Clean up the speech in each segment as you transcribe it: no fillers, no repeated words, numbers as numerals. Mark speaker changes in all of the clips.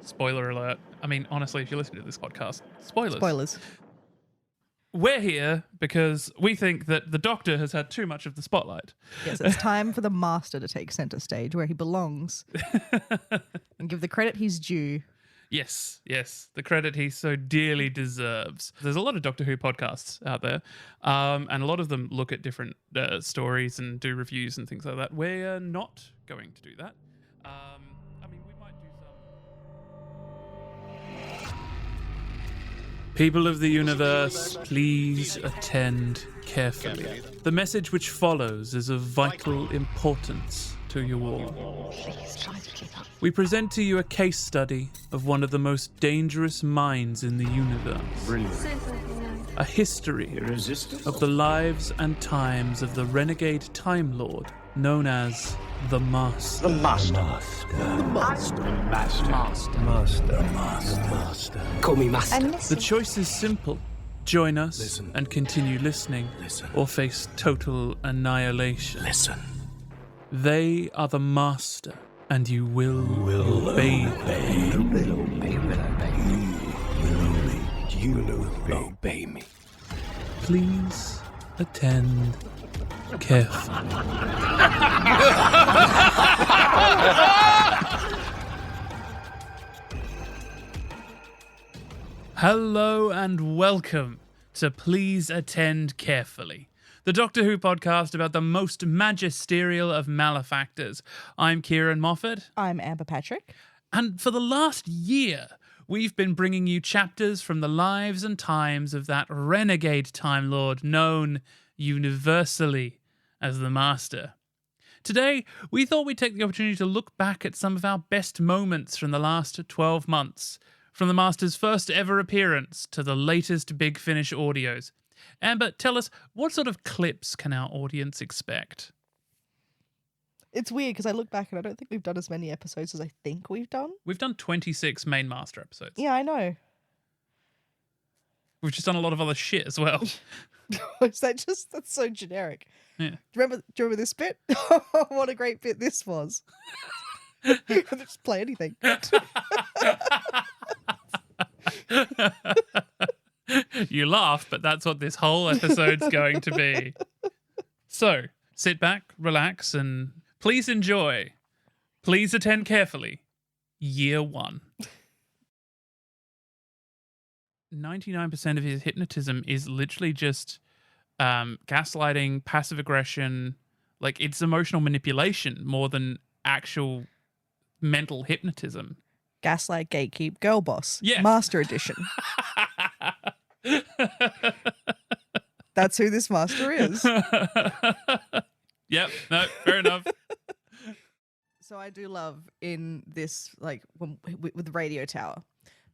Speaker 1: Spoiler alert. I mean, honestly, if you listen to this podcast, spoilers.
Speaker 2: Spoilers.
Speaker 1: We're here because we think that the Doctor has had too much of the spotlight.
Speaker 2: Yes, it's time for the Master to take centre stage where he belongs and give the credit he's due.
Speaker 1: Yes, the credit he so dearly deserves. There's a lot of Doctor Who podcasts out there, and a lot of them look at different stories and do reviews and things like that. We're not going to do that. I mean, we might do some... People of the universe, please attend carefully. The message which follows is of vital importance to you all. We present to you a case study of one of the most dangerous minds in the universe. A history of the lives and times of the renegade Time Lord known as the Master.
Speaker 3: The Master. Call me Master.
Speaker 1: The choice is simple. Join us and continue listening, or face total annihilation.
Speaker 3: Listen.
Speaker 1: They are the Master, and you will obey them.
Speaker 3: You will obey me.
Speaker 1: Please attend carefully. Hello and welcome to Please Attend Carefully, the Doctor Who podcast about the most magisterial of malefactors. I'm Ciarán Moffatt.
Speaker 2: I'm Amber Patrick.
Speaker 1: And for the last year, we've been bringing you chapters from the lives and times of that renegade Time Lord known universally as the Master. Today, we thought we'd take the opportunity to look back at some of our best moments from the last 12 months, from the Master's first ever appearance to the latest Big Finish audios. Amber, tell us, what sort of clips can our audience expect?
Speaker 2: It's weird because I look back and I don't think we've done as many episodes as I think we've done.
Speaker 1: We've done 26 main Master episodes.
Speaker 2: Yeah, I know.
Speaker 1: We've just done a lot of other shit as well.
Speaker 2: Is that just, that's so generic.
Speaker 1: Yeah.
Speaker 2: Do you remember this bit? What a great bit this was. Just play anything.
Speaker 1: You laugh, but that's what this whole episode's going to be. So, sit back, relax, and please enjoy. Please attend carefully. Year 1. 99% of his hypnotism is literally just gaslighting, passive aggression. Like, it's emotional manipulation more than actual mental hypnotism.
Speaker 2: Gaslight, gatekeep, girl boss.
Speaker 1: Yes.
Speaker 2: Master edition. That's who this Master is.
Speaker 1: Yep, no, fair enough.
Speaker 2: So I do love in this, like, with the radio tower.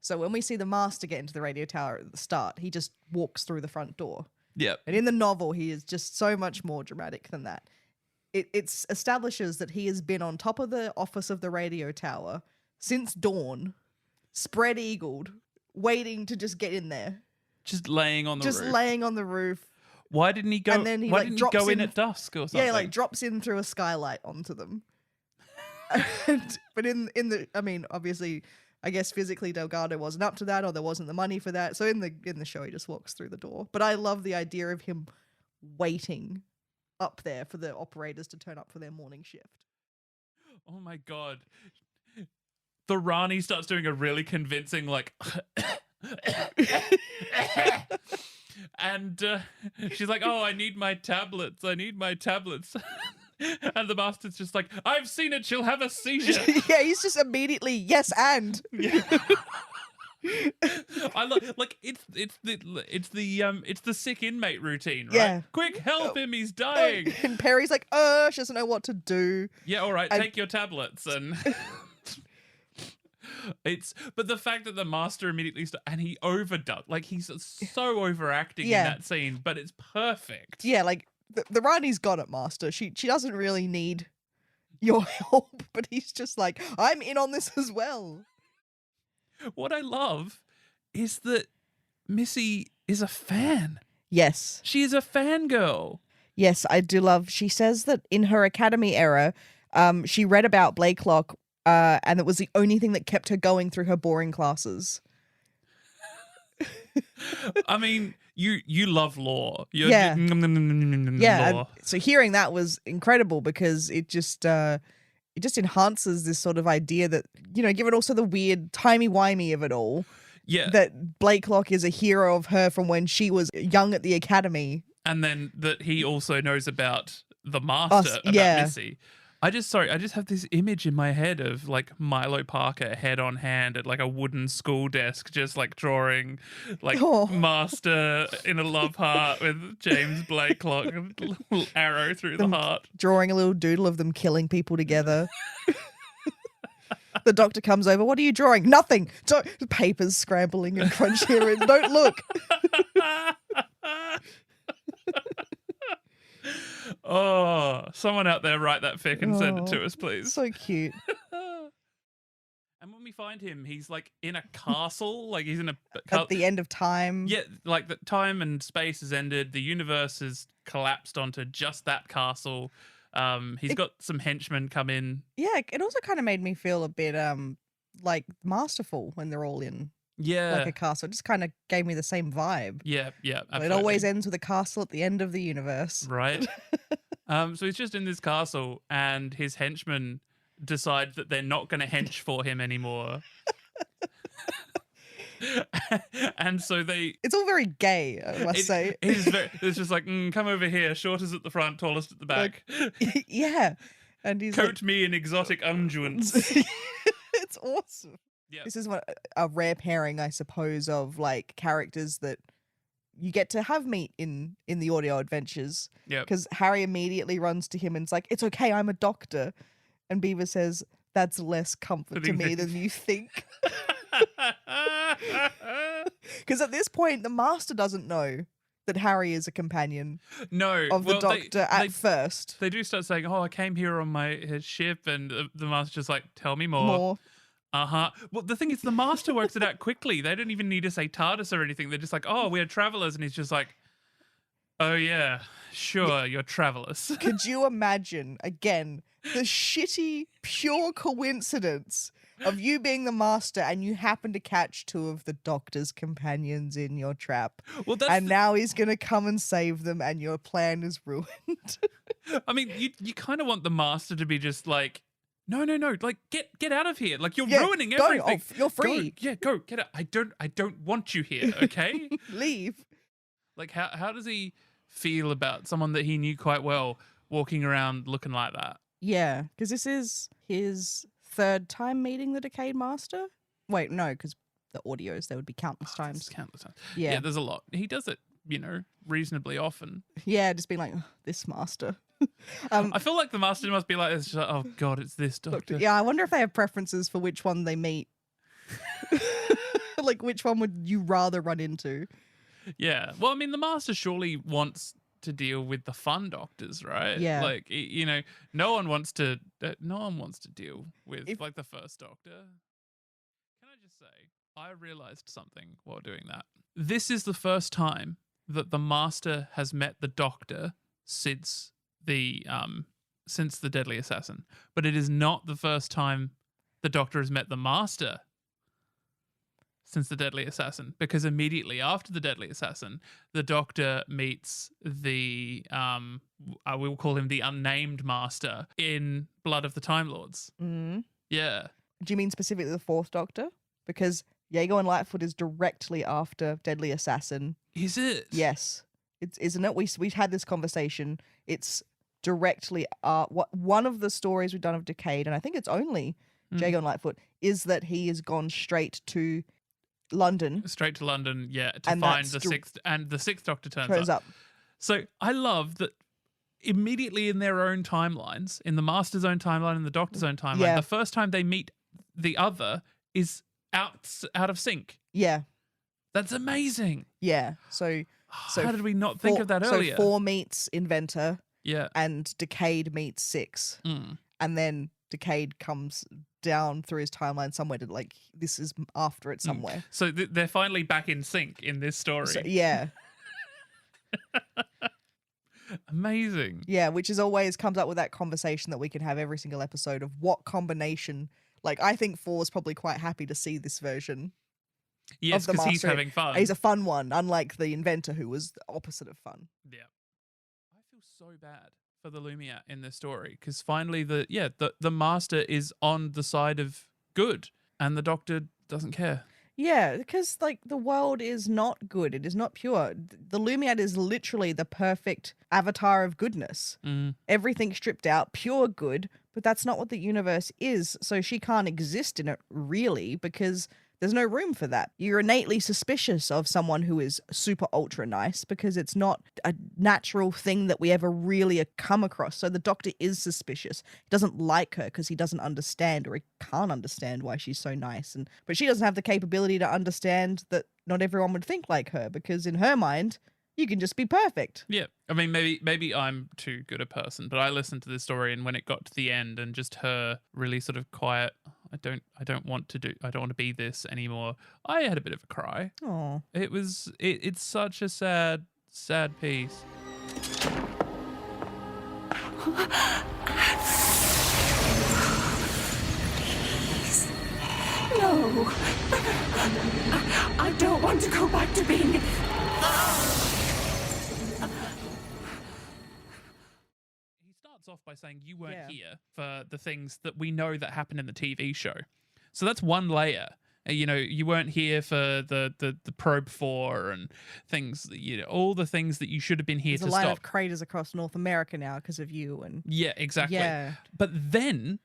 Speaker 2: So when we see the Master get into the radio tower at the start, he just walks through the front door.
Speaker 1: Yep.
Speaker 2: And in the novel, he is just so much more dramatic than that. It establishes that he has been on top of the office of the radio tower since dawn, spread-eagled, waiting to just get in there.
Speaker 1: Just laying on the roof.
Speaker 2: Just laying on the roof.
Speaker 1: Why didn't he go?
Speaker 2: And then he,
Speaker 1: why
Speaker 2: like,
Speaker 1: didn't he
Speaker 2: drops
Speaker 1: go in
Speaker 2: in-
Speaker 1: at dusk or something?
Speaker 2: Yeah, like drops in through a skylight onto them. But in the, I mean, obviously, I guess physically Delgado wasn't up to that, or there wasn't the money for that. So in the show, he just walks through the door. But I love the idea of him waiting up there for the operators to turn up for their morning shift.
Speaker 1: Oh my god. The Rani starts doing a really convincing, like, and she's like, "Oh, I need my tablets. And the Master's just like, "I've seen it. She'll have a seizure."
Speaker 2: Yeah, he's just immediately yes and.
Speaker 1: Yeah. I like it's the sick inmate routine, right?
Speaker 2: Yeah.
Speaker 1: Quick, help him, he's dying.
Speaker 2: And Perry's like, she doesn't know what to do.
Speaker 1: Yeah, all right, take your tablets and. But the fact that the Master immediately and he overdoes, like, he's so overacting in that scene, but it's perfect.
Speaker 2: Yeah, like the Rani's got it, Master. She doesn't really need your help, but he's just like, I'm in on this as well.
Speaker 1: What I love is that Missy is a fan.
Speaker 2: Yes.
Speaker 1: She is a fangirl.
Speaker 2: Yes, I do love. She says that in her academy era, she read about Blakelock And it was the only thing that kept her going through her boring classes.
Speaker 1: I mean, you love lore.
Speaker 2: Yeah. Yeah.
Speaker 1: Lore.
Speaker 2: So hearing that was incredible because it just enhances this sort of idea that, given also the weird timey-wimey of it all,
Speaker 1: Yeah.
Speaker 2: that Blakelock is a hero of her from when she was young at the academy.
Speaker 1: And then that he also knows about the master, about Missy. I just have this image in my head of like Milo Parker head on hand at like a wooden school desk, just like drawing like master in a love heart with James Blakelock, a little arrow through the heart.
Speaker 2: Drawing a little doodle of them killing people together. The doctor comes over. What are you drawing? Nothing. Papers scrambling and crunch here and don't look.
Speaker 1: Oh, someone out there write that fic and send it to us, please.
Speaker 2: So cute.
Speaker 1: And when we find him, he's like in a castle, like he's in a...
Speaker 2: At the end of time.
Speaker 1: Yeah, like the time and space has ended. The universe has collapsed onto just that castle. He's got some henchmen come in.
Speaker 2: Yeah, it also kind of made me feel a bit like masterful when they're all in like a castle. It just kind of gave me the same vibe.
Speaker 1: Yeah, absolutely.
Speaker 2: It always ends with a castle at the end of the universe.
Speaker 1: Right. So he's just in this castle and his henchmen decide that they're not going to hench for him anymore. And so
Speaker 2: it's all very gay, I must say.
Speaker 1: It's just like, come over here, shortest at the front, tallest at the back.
Speaker 2: Yeah. And he's
Speaker 1: coat me in exotic unguents.
Speaker 2: It's awesome. Yeah. This is a rare pairing, I suppose, of like characters that you get to have meet in the audio adventures.
Speaker 1: Yeah.
Speaker 2: Because Harry immediately runs to him and it's like, it's okay, I'm a doctor. And Beaver says, that's less comfort to me than you think. Because at this point, the Master doesn't know that Harry is a companion of the Doctor at first.
Speaker 1: They do start saying, I came here on his ship, and the Master's just like, tell me more. Uh-huh. Well, the thing is, the Master works it out quickly. They don't even need to say TARDIS or anything. They're just like, we're travelers. And he's just like, oh, yeah, sure, you're travelers.
Speaker 2: Could you imagine, again, the shitty, pure coincidence of you being the Master and you happen to catch two of the Doctor's companions in your trap.
Speaker 1: Well,
Speaker 2: now he's going to come and save them and your plan is ruined.
Speaker 1: I mean, you kind of want the Master to be just like, no, like get out of here. Like you're ruining everything.
Speaker 2: You're free.
Speaker 1: Go, get out. I don't want you here, okay?
Speaker 2: Leave.
Speaker 1: Like how does he feel about someone that he knew quite well walking around looking like that?
Speaker 2: Yeah, because this is his third time meeting the Decayed Master. Wait, no, because the audios, there would be countless times.
Speaker 1: Countless times.
Speaker 2: Yeah,
Speaker 1: there's a lot. He does it, reasonably often.
Speaker 2: Yeah, just being like, this Master.
Speaker 1: I feel like the Master must be like, oh God, it's this Doctor.
Speaker 2: Yeah, I wonder if they have preferences for which one they meet. Like, which one would you rather run into?
Speaker 1: Yeah. Well, I mean, the Master surely wants to deal with the fun Doctors, right?
Speaker 2: Yeah.
Speaker 1: Like, no one wants to deal with like the first Doctor. Can I just say, I realized something while doing that. This is the first time that the Master has met the Doctor since the Deadly Assassin, but it is not the first time the Doctor has met the Master since the Deadly Assassin, because immediately after the Deadly Assassin, the Doctor meets the I will call him the unnamed Master in Blood of the Time Lords.
Speaker 2: Mm.
Speaker 1: Yeah.
Speaker 2: Do you mean specifically the fourth Doctor? Because Jago and Lightfoot is directly after Deadly Assassin.
Speaker 1: Is it?
Speaker 2: Yes. Isn't it? We've had this conversation. It's directly one of the stories we've done of Decayed, and I think it's only Jago and Lightfoot, is that he has gone straight to London.
Speaker 1: Straight to London, yeah, to find the sixth, and the sixth Doctor turns up. So I love that immediately in their own timelines, in the Master's own timeline and the Doctor's own timeline, the first time they meet the other is out of sync.
Speaker 2: Yeah.
Speaker 1: That's amazing.
Speaker 2: Yeah. So
Speaker 1: how did we not think of that earlier?
Speaker 2: So 4 meets Inventor.
Speaker 1: Yeah.
Speaker 2: And Decayed meets 6. And then Decayed comes down through his timeline somewhere to like, this is after it somewhere.
Speaker 1: So they're finally back in sync in this story.
Speaker 2: So, yeah.
Speaker 1: Amazing.
Speaker 2: Yeah, which is always comes up with that conversation that we can have every single episode of what combination, Like, I think Four's probably quite happy to see this version.
Speaker 1: Yes,
Speaker 2: of the
Speaker 1: because he's
Speaker 2: master.
Speaker 1: having fun.
Speaker 2: He's a fun one, unlike the inventor who was the opposite of fun.
Speaker 1: Yeah. I feel so bad for the Lumiat in this story because finally the master is on the side of good and the doctor doesn't care.
Speaker 2: Yeah, because like the world is not good. It is not pure. The Lumiat is literally the perfect avatar of goodness. Everything stripped out, pure good, but that's not what the universe is. So she can't exist in it really because there's no room for that. You're innately suspicious of someone who is super ultra nice because it's not a natural thing that we ever really come across. So the doctor is suspicious. He doesn't like her because he doesn't understand or he can't understand why she's so nice. But she doesn't have the capability to understand that not everyone would think like her because in her mind, you can just be perfect.
Speaker 1: Yeah. I mean, maybe I'm too good a person, but I listened to this story and when it got to the end and just her really sort of quiet, I don't want to be this anymore. I had a bit of a cry.
Speaker 2: Oh.
Speaker 1: It's such a sad piece.
Speaker 4: Please. No. I don't want to go back to being...
Speaker 1: Off by saying you weren't here for the things that we know that happened in the TV show. So that's one layer. You know, you weren't here for the probe 4 and things, you know, all the things that you should have been here
Speaker 2: There's
Speaker 1: to
Speaker 2: a line
Speaker 1: stop.
Speaker 2: of craters across North America now because of you and
Speaker 1: Yeah, exactly.
Speaker 2: Yeah.
Speaker 1: But then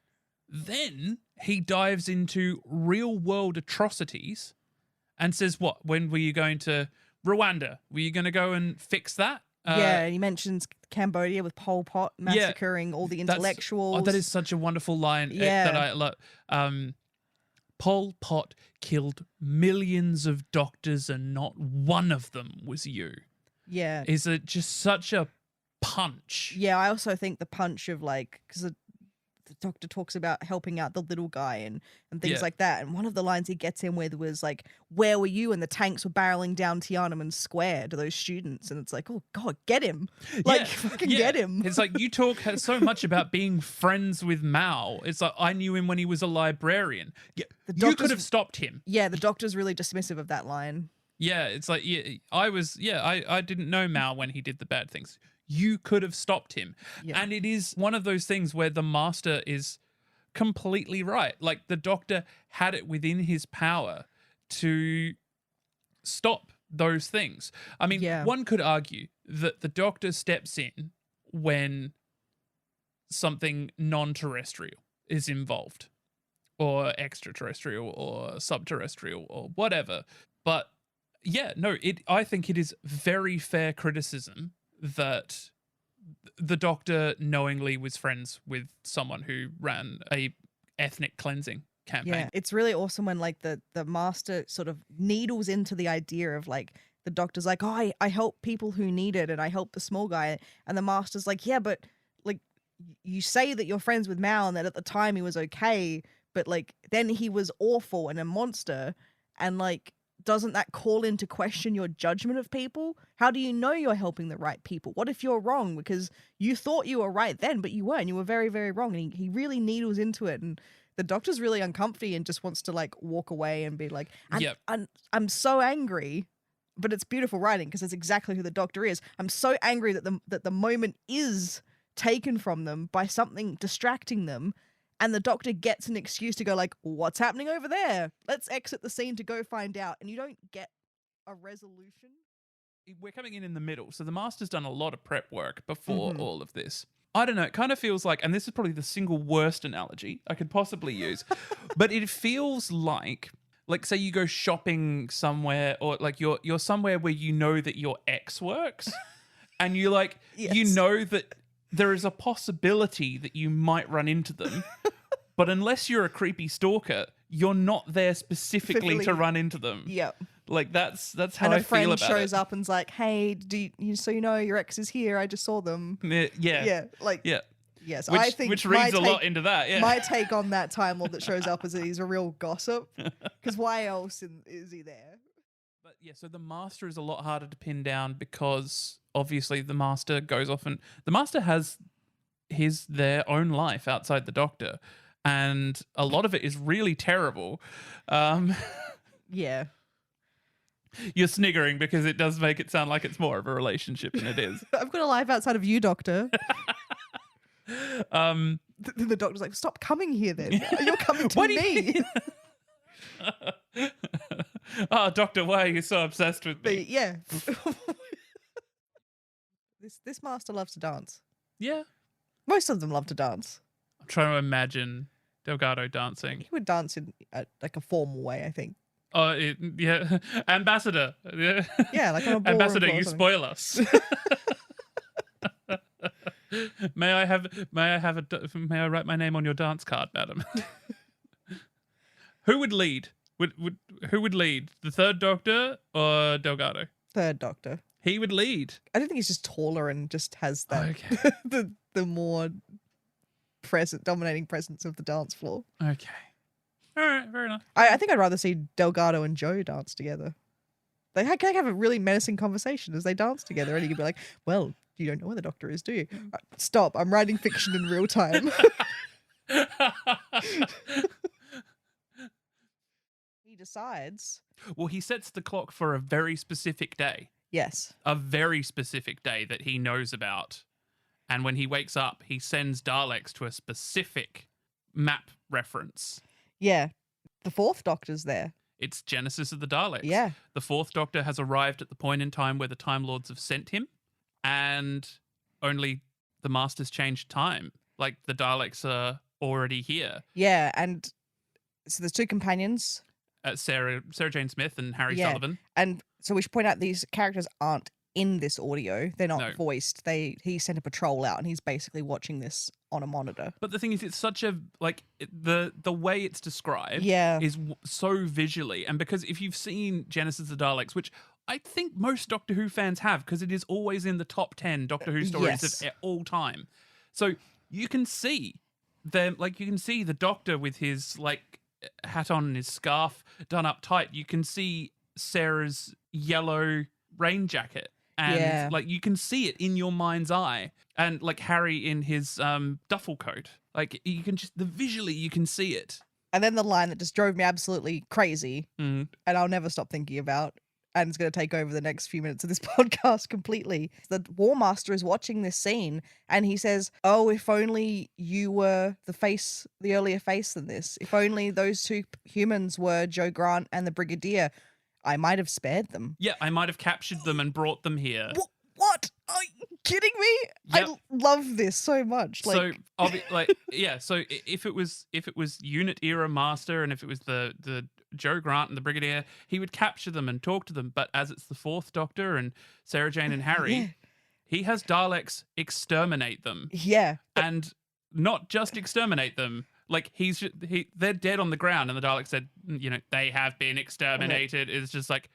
Speaker 1: he dives into real world atrocities and says, what, when were you going to Rwanda? Were you going to go and fix that?
Speaker 2: Yeah, he mentions Cambodia with Pol Pot massacring all the intellectuals.
Speaker 1: That is such a wonderful line that I love. Pol Pot killed millions of doctors and not one of them was you.
Speaker 2: Yeah.
Speaker 1: Is it just such a punch?
Speaker 2: Yeah, I also think the punch of like, because the doctor talks about helping out the little guy and things like that. And one of the lines he gets in with was like, where were you? And the tanks were barreling down Tiananmen Square to those students. And it's like, oh God, get him. Like, fucking get him.
Speaker 1: It's like, you talk so much about being friends with Mao. It's like, I knew him when he was a librarian. Yeah, you could have stopped him.
Speaker 2: Yeah, the doctor's really dismissive of that line.
Speaker 1: Yeah, it's like, I didn't know Mao when he did the bad things. You could have stopped him. Yeah. And it is one of those things where the master is completely right. Like the doctor had it within his power to stop those things. I mean, one could argue that the doctor steps in when something non-terrestrial is involved or extraterrestrial or subterrestrial or whatever. But yeah, no, I think it is very fair criticism that the doctor knowingly was friends with someone who ran a ethnic cleansing campaign.
Speaker 2: Yeah, it's really awesome when like the master sort of needles into the idea of like the doctor's like, oh, I help people who need it and I help the small guy. And the master's like, yeah, but like you say that you're friends with Mao and that at the time he was okay, but like then he was awful and a monster and like doesn't that call into question your judgment of people? How do you know you're helping the right people? What if you're wrong? Because you thought you were right then, but you weren't. You were very, very wrong. And he really needles into it. And the doctor's really uncomfy and just wants to like walk away and be like, I'm so angry. But it's beautiful writing because it's exactly who the doctor is. I'm so angry that the moment is taken from them by something distracting them. And the doctor gets an excuse to go like, what's happening over there? Let's exit the scene to go find out. And you don't get a resolution.
Speaker 1: We're coming in the middle. So the master's done a lot of prep work before all of this. I don't know. It kind of feels like, and this is probably the single worst analogy I could possibly use, but it feels like say you go shopping somewhere or like you're somewhere where you know that your ex works and you like, you know that there is a possibility that you might run into them, but unless you're a creepy stalker, you're not there specifically to run into them.
Speaker 2: Yep.
Speaker 1: Like that's how I feel about it.
Speaker 2: And a friend shows up and's like, "Hey, so you know your ex is here? I just saw them."
Speaker 1: Yeah.
Speaker 2: Yeah. Like.
Speaker 1: Yeah.
Speaker 2: Yes,
Speaker 1: which,
Speaker 2: I think
Speaker 1: which reads a lot into that. Yeah.
Speaker 2: My take on that Time Lord that shows up is that he's a real gossip. Because why else is he there?
Speaker 1: But yeah, so the master is a lot harder to pin down because obviously the master goes off and the master has their own life outside the doctor. and a lot of it is really terrible.
Speaker 2: Yeah.
Speaker 1: You're sniggering because it does make it sound like it's more of a relationship than it is.
Speaker 2: I've got a life outside of you, Doctor.
Speaker 1: Um,
Speaker 2: The doctor's like, stop coming here then. You're coming to
Speaker 1: Why do you-
Speaker 2: me.
Speaker 1: oh, Doctor, why are you so obsessed with me?
Speaker 2: But yeah. This master loves to dance.
Speaker 1: Yeah.
Speaker 2: Most of them love to dance.
Speaker 1: I'm trying to imagine Delgado dancing.
Speaker 2: He would dance in like a formal way, I think.
Speaker 1: Oh, yeah. Ambassador.
Speaker 2: Yeah, like on a ballroom
Speaker 1: Ambassador,
Speaker 2: floor or
Speaker 1: you
Speaker 2: something.
Speaker 1: spoil us. May I write my name on your dance card, madam? Who would lead? Who would lead? The Third Doctor or Delgado?
Speaker 2: Third Doctor.
Speaker 1: He would lead.
Speaker 2: I don't think he's just taller and just has that
Speaker 1: Okay.
Speaker 2: the more dominating presence of the dance floor.
Speaker 1: Okay. All right, fair enough.
Speaker 2: I think I'd rather see Delgado and Joe dance together. They can have a really menacing conversation as they dance together, and you could be like, "Well, you don't know where the Doctor is, do you?" Stop! I'm writing fiction in real time. He decides.
Speaker 1: Well, he sets the clock for a very specific day.
Speaker 2: Yes.
Speaker 1: A very specific day that he knows about. And when he wakes up, he sends Daleks to a specific map reference.
Speaker 2: Yeah. The Fourth Doctor's there.
Speaker 1: It's Genesis of the Daleks.
Speaker 2: Yeah.
Speaker 1: The Fourth Doctor has arrived at the point in time where the Time Lords have sent him, and only the Masters changed time. Like, the Daleks are already here.
Speaker 2: Yeah, and so there's two companions.
Speaker 1: Sarah Jane Smith and Harry
Speaker 2: Yeah.
Speaker 1: Sullivan.
Speaker 2: And so we should point out these characters aren't in this audio. They're not
Speaker 1: No.
Speaker 2: voiced. He sent a patrol out and he's basically watching this on a monitor.
Speaker 1: But the thing is, it's such a, like, the way it's described
Speaker 2: Yeah.
Speaker 1: is so visually. And because if you've seen Genesis of the Daleks, which I think most Doctor Who fans have, because it is always in the top 10 Doctor Who stories
Speaker 2: Yes.
Speaker 1: of all time. So you can see them, like, you can see the Doctor with his, like, hat on and his scarf done up tight. You can see Sarah's yellow rain jacket. And
Speaker 2: Yeah.
Speaker 1: like you can see it in your mind's eye, and like Harry in his duffel coat, like you can just visually you can see it.
Speaker 2: And then the line that just drove me absolutely crazy
Speaker 1: Mm.
Speaker 2: and I'll never stop thinking about, and it's going to take over the next few minutes of this podcast completely. The War Master is watching this scene and he says, "Oh, if only you were the earlier face than this. If only those two humans were Joe Grant and the Brigadier, I might have spared them."
Speaker 1: Yeah, I might have captured them and brought them here.
Speaker 2: What? Are you kidding me?
Speaker 1: Yep.
Speaker 2: I love this so much.
Speaker 1: So if it was Unit Era Master and if it was the Joe Grant and the Brigadier, he would capture them and talk to them. But as it's the Fourth Doctor and Sarah Jane and Harry,
Speaker 2: Yeah.
Speaker 1: he has Daleks exterminate them.
Speaker 2: Yeah.
Speaker 1: And not just exterminate them. Like they're dead on the ground, and the Dalek said, they have been exterminated. It's just like,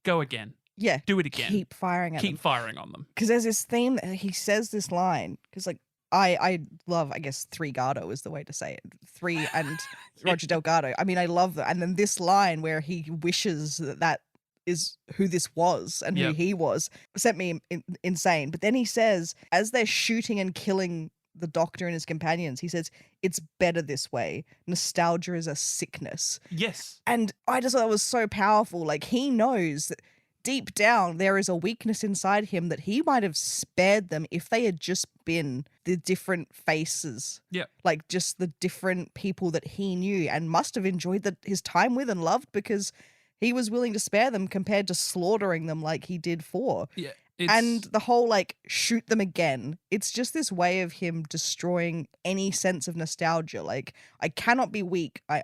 Speaker 1: go again,
Speaker 2: Yeah.
Speaker 1: do it again,
Speaker 2: Keep firing at them.
Speaker 1: keep firing on them.
Speaker 2: Because there's this theme that he says this line. Because like I love, I guess, Three Gardo is the way to say it. Three and Roger Delgado. I mean, I love that. And then this line where he wishes that is who this was and who
Speaker 1: Yep.
Speaker 2: he was sent me insane. But then he says, as they're shooting and killing the Doctor and his companions, he says, "It's better this way. Nostalgia is a sickness."
Speaker 1: Yes,
Speaker 2: And I just thought that was so powerful. Like, he knows that deep down there is a weakness inside him that he might have spared them if they had just been the different faces.
Speaker 1: yeah,
Speaker 2: Like, just the different people that he knew and must have enjoyed his time with and loved, because he was willing to spare them compared to slaughtering them like he did for.
Speaker 1: yeah.
Speaker 2: And the whole, like, shoot them again. It's just this way of him destroying any sense of nostalgia. Like, I cannot be weak. I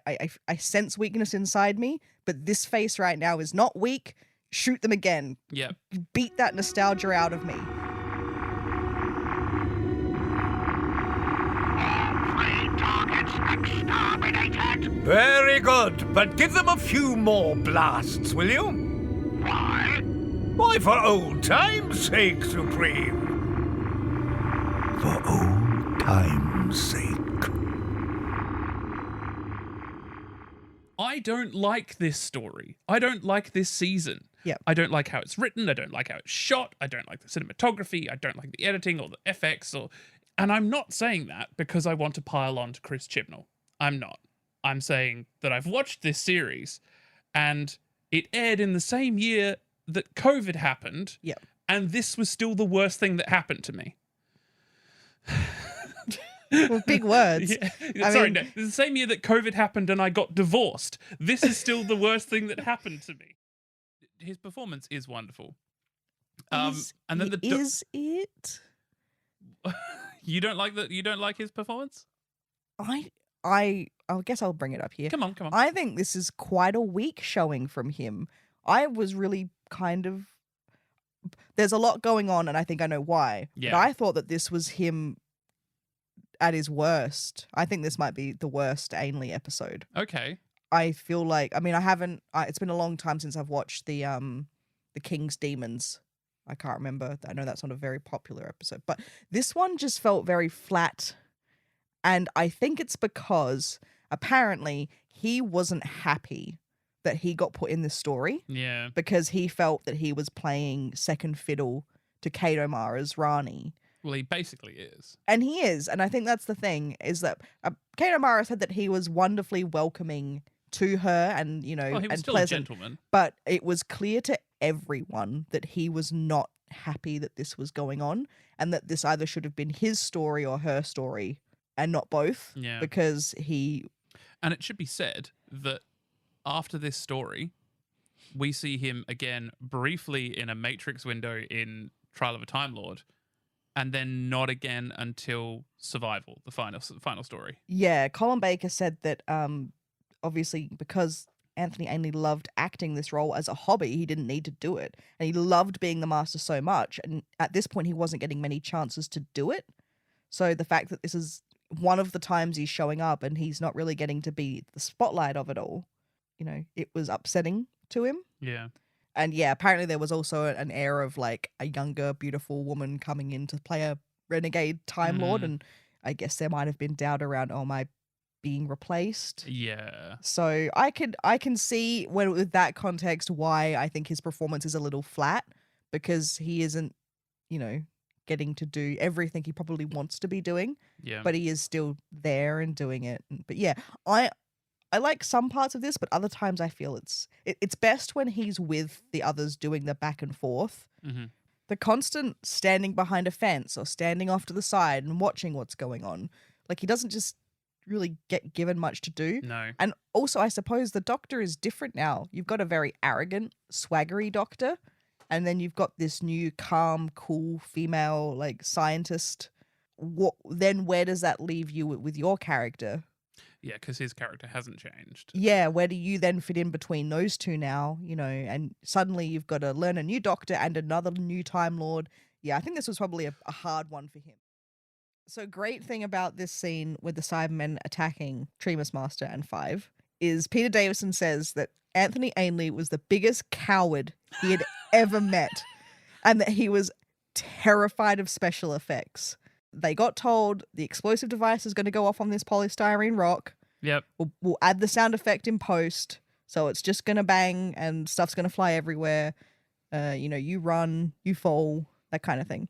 Speaker 2: sense weakness inside me, but this face right now is not weak. Shoot them again.
Speaker 1: yeah.
Speaker 2: Beat that nostalgia out of me.
Speaker 5: Three targets exterminated.
Speaker 3: Very good, but give them a few more blasts, will you?
Speaker 5: Why?
Speaker 3: Why, for old time's sake, Supreme. For old time's sake.
Speaker 1: I don't like this story. I don't like this season.
Speaker 2: Yep.
Speaker 1: I don't like how it's written. I don't like how it's shot. I don't like the cinematography. I don't like the editing or the FX. And I'm not saying that because I want to pile on to Chris Chibnall. I'm not. I'm saying that I've watched this series and it aired in the same year that COVID happened.
Speaker 2: Yep.
Speaker 1: And this was still the worst thing that happened to me.
Speaker 2: Well, big words.
Speaker 1: Yeah. Sorry, no. It's the same year that COVID happened and I got divorced. This is still the worst thing that happened to me. His performance is wonderful. And then
Speaker 2: is it?
Speaker 1: You don't like that? You don't like his performance?
Speaker 2: I guess I'll bring it up here.
Speaker 1: Come on.
Speaker 2: I think this is quite a weak showing from him. I was really kind of... There's a lot going on, and I think I know why.
Speaker 1: Yeah.
Speaker 2: But I thought that this was him at his worst. I think this might be the worst Ainley episode.
Speaker 1: Okay.
Speaker 2: I feel like... I mean, I haven't... it's been a long time since I've watched the King's Demons. I can't remember. I know that's not a very popular episode. But this one just felt very flat. And I think it's because apparently he wasn't happy that he got put in this story.
Speaker 1: Yeah.
Speaker 2: Because he felt that he was playing second fiddle to Kate O'Mara's Rani.
Speaker 1: Well, he basically is.
Speaker 2: And he is. And I think that's the thing, is that Kate O'Mara said that he was wonderfully welcoming to her and, you know,
Speaker 1: Well, he was
Speaker 2: and
Speaker 1: still
Speaker 2: pleasant.
Speaker 1: a gentleman.
Speaker 2: But it was clear to everyone that he was not happy that this was going on and that this either should have been his story or her story and not both.
Speaker 1: Yeah.
Speaker 2: Because he...
Speaker 1: And it should be said that after this story, we see him again briefly in a Matrix window in Trial of a Time Lord, and then not again until Survival, the final story.
Speaker 2: Yeah, Colin Baker said that obviously because Anthony Ainley loved acting this role as a hobby, he didn't need to do it. And he loved being the master so much. And at this point, he wasn't getting many chances to do it. So the fact that this is one of the times he's showing up and he's not really getting to be the spotlight of it all, you know, it was upsetting to him.
Speaker 1: Yeah.
Speaker 2: And yeah, apparently there was also an air of like a younger, beautiful woman coming in to play a renegade Time Lord. And I guess there might have been doubt around, oh, am I being replaced?
Speaker 1: Yeah.
Speaker 2: So I can see with that context why I think his performance is a little flat, because he isn't, you know, getting to do everything he probably wants to be doing.
Speaker 1: Yeah.
Speaker 2: But he is still there and doing it. But yeah, I like some parts of this, but other times I feel it's best when he's with the others doing the back and forth.
Speaker 1: Mm-hmm.
Speaker 2: The constant standing behind a fence or standing off to the side and watching what's going on. Like, he doesn't just really get given much to do.
Speaker 1: No.
Speaker 2: And also, I suppose the Doctor is different now. You've got a very arrogant, swaggery Doctor, and then you've got this new calm, cool female like scientist. Where does that leave you with your character?
Speaker 1: Yeah, because his character hasn't changed.
Speaker 2: Yeah, where do you then fit in between those two now? You know, and suddenly you've got to learn a new Doctor and another new Time Lord. Yeah, I think this was probably a hard one for him. So great thing about this scene with the Cybermen attacking Tremas Master and Five is Peter Davison says that Anthony Ainley was the biggest coward he had ever met, and that he was terrified of special effects. They got told the explosive device is going to go off on this polystyrene rock.
Speaker 1: Yep.
Speaker 2: We'll add the sound effect in post, so it's just going to bang and stuff's going to fly everywhere. You know, you run, you fall, that kind of thing.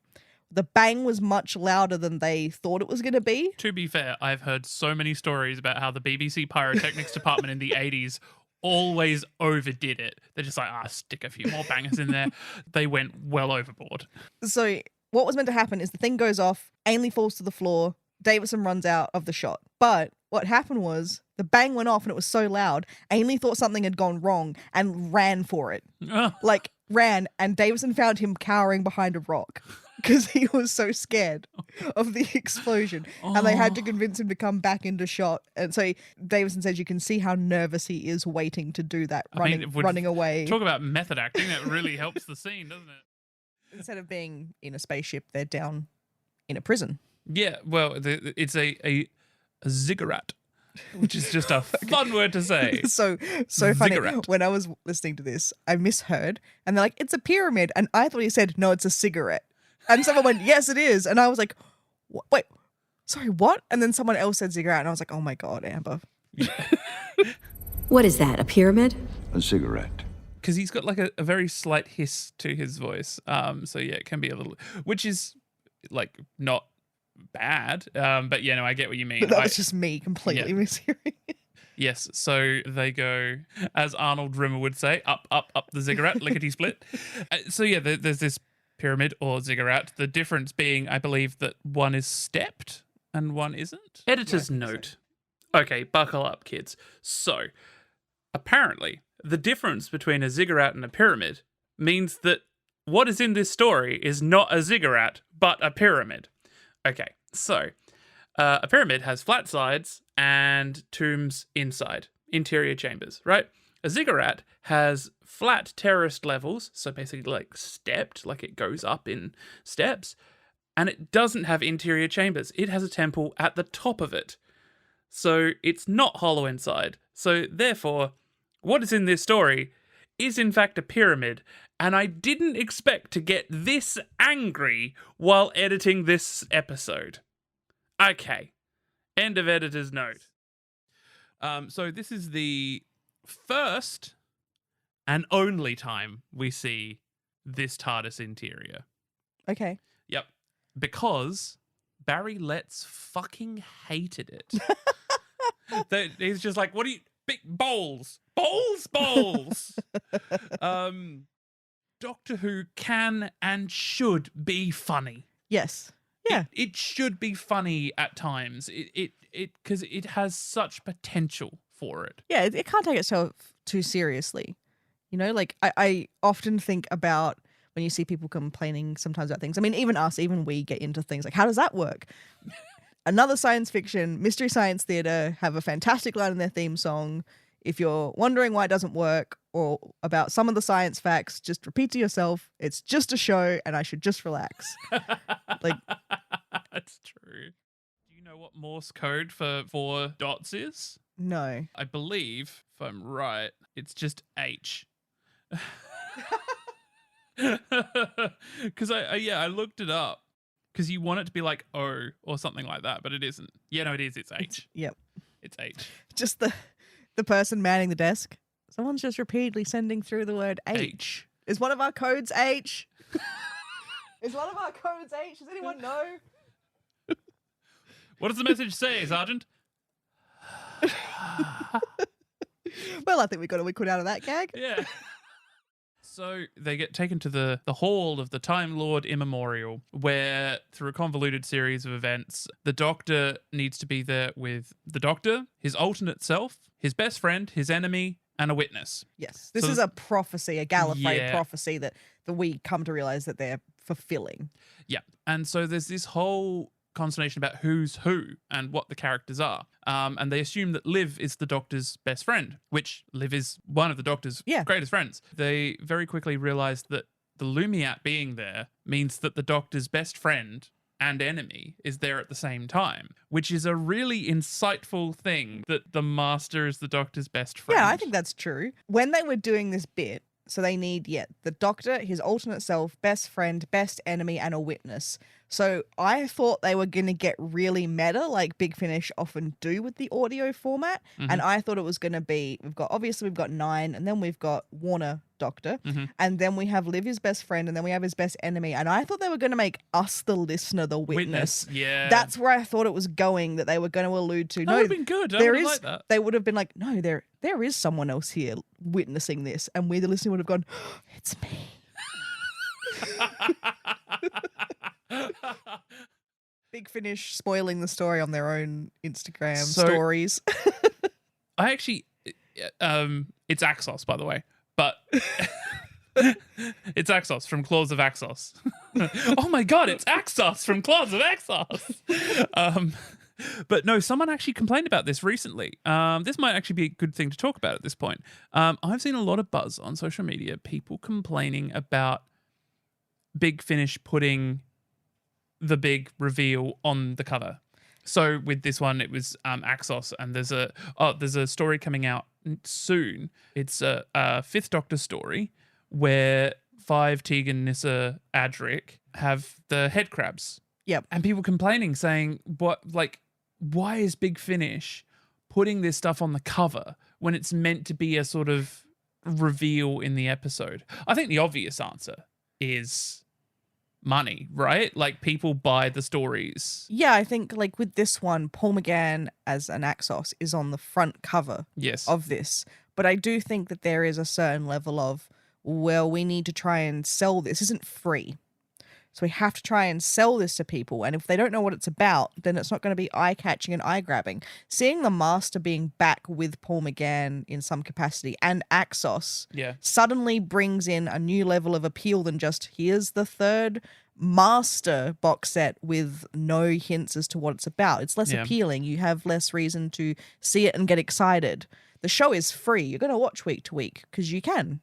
Speaker 2: The bang was much louder than they thought it was going to be.
Speaker 1: To be fair, I've heard so many stories about how the BBC pyrotechnics department in the 80s always overdid it. They're just like, stick a few more bangers in there. They went well overboard.
Speaker 2: So what was meant to happen is the thing goes off, Ainley falls to the floor, Davison runs out of the shot. But what happened was the bang went off and it was so loud, Ainley thought something had gone wrong and ran for it. Like, ran, and Davison found him cowering behind a rock because he was so scared of the explosion. And they had to convince him to come back into shot. And so Davison says you can see how nervous he is waiting to do that, running away.
Speaker 1: Talk about method acting. That really helps the scene, doesn't it?
Speaker 2: Instead of being in a spaceship, they're down in a prison.
Speaker 1: Yeah, well, it's a ziggurat, which is just a fun word to say.
Speaker 2: So funny.
Speaker 1: Ziggurat.
Speaker 2: When I was listening to this, I misheard, and they're like, it's a pyramid. And I thought he said, no, it's a cigarette. And someone went, yes, it is. And I was like, wait, sorry, what? And then someone else said ziggurat, and I was like, oh my God, Amber.
Speaker 6: What is that, a pyramid?
Speaker 7: A cigarette.
Speaker 1: Because he's got like a very slight hiss to his voice. So yeah, it can be a little, which is like not bad. But yeah, no, I get what you mean.
Speaker 2: But that was just me completely mishearing it.
Speaker 1: Yes, so they go, as Arnold Rimmer would say, up the ziggurat, lickety split. So yeah, there's this pyramid or ziggurat. The difference being, I believe, that one is stepped and one isn't. Editor's note. Okay, buckle up, kids. So, apparently, the difference between a ziggurat and a pyramid means that what is in this story is not a ziggurat, but a pyramid. Okay, so a pyramid has flat sides and tombs inside, interior chambers, right? A ziggurat has flat terraced levels, so basically like stepped, like it goes up in steps, and it doesn't have interior chambers. It has a temple at the top of it. So it's not hollow inside. So therefore, what is in this story is in fact a pyramid, and I didn't expect to get this angry while editing this episode. Okay. End of editor's note. So this is the first and only time we see this TARDIS interior.
Speaker 2: Okay.
Speaker 1: Yep. Because Barry Letts fucking hated it. He's just like, what do you... Big bowls. Bowls. Doctor Who can and should be funny.
Speaker 2: Yes. Yeah.
Speaker 1: It should be funny at times. Because it has such potential for it.
Speaker 2: Yeah, it can't take itself too seriously. You know, like I often think about when you see people complaining sometimes about things. I mean, even we get into things like, how does that work? Another science fiction, Mystery Science Theatre have a fantastic line in their theme song. If you're wondering why it doesn't work or about some of the science facts, just repeat to yourself, it's just a show and I should just relax. Like,
Speaker 1: that's true. Do you know what Morse code for 4 dots is?
Speaker 2: No.
Speaker 1: I believe, if I'm right, it's just H. Because I looked it up. Because you want it to be like O or something like that, but it isn't. Yeah, no, it is. It's H.
Speaker 2: Yep.
Speaker 1: It's H.
Speaker 2: Just the person manning the desk. Someone's just repeatedly sending through the word H. Is one of our codes H? Is one of our codes H? Does anyone know?
Speaker 1: What does the message say, Sergeant?
Speaker 2: Well, I think we got a quid out of that gag.
Speaker 1: Yeah. So they get taken to the hall of the Time Lord Immemorial, where through a convoluted series of events, the Doctor needs to be there with the Doctor, his alternate self, his best friend, his enemy, and a witness.
Speaker 2: Yes. This is a prophecy, a Gallifrey prophecy that we come to realize that they're fulfilling.
Speaker 1: Yeah. And so there's this whole consternation about who's who and what the characters are. And they assume that Liv is the Doctor's best friend, which Liv is one of the Doctor's greatest friends. They very quickly realize that the Lumiat being there means that the Doctor's best friend and enemy is there at the same time, which is a really insightful thing, that the Master is the Doctor's best friend.
Speaker 2: Yeah, I think that's true. When they were doing this bit, so they need, the Doctor, his alternate self, best friend, best enemy, and a witness. So I thought they were going to get really meta, like Big Finish often do with the audio format. Mm-hmm. And I thought it was going to be, we've got 9, and then we've got Warner Doctor, and then we have Liv, his best friend, and then we have his best enemy. And I thought they were going to make us, the listener, the witness.
Speaker 1: Yeah.
Speaker 2: That's where I thought it was going, that they were going to allude to.
Speaker 1: That would have been good. I would like that.
Speaker 2: They would have been like, no, there is someone else here witnessing this. And we, the listener, would have gone, oh, it's me. Big Finish spoiling the story on their own Instagram stories.
Speaker 1: I actually, it's Axos, by the way, but it's Axos from Claws of Axos. Oh my God, it's Axos from Claws of Axos. But no, someone actually complained about this recently. This might actually be a good thing to talk about at this point. I've seen a lot of buzz on social media, people complaining about Big Finish putting the big reveal on the cover. So with this one, it was Axos, and there's a story coming out soon. It's a 5th Doctor story where 5 Tegan, Nyssa, Adric have the head crabs.
Speaker 2: Yep.
Speaker 1: And people complaining, saying, why is Big Finish putting this stuff on the cover when it's meant to be a sort of reveal in the episode? I think the obvious answer is money, right? Like people buy the stories.
Speaker 2: Yeah, I think like with this one, Paul McGann as an Axos is on the front cover
Speaker 1: Yes.
Speaker 2: of this. But I do think that there is a certain level of, well, we need to try and sell this. This isn't free. So we have to try and sell this to people. And if they don't know what it's about, then it's not going to be eye-catching and eye-grabbing. Seeing the Master being back with Paul McGann in some capacity and Axos suddenly brings in a new level of appeal than just, here's the third Master box set with no hints as to what it's about. It's less appealing. You have less reason to see it and get excited. The show is free. You're going to watch week to week because you can.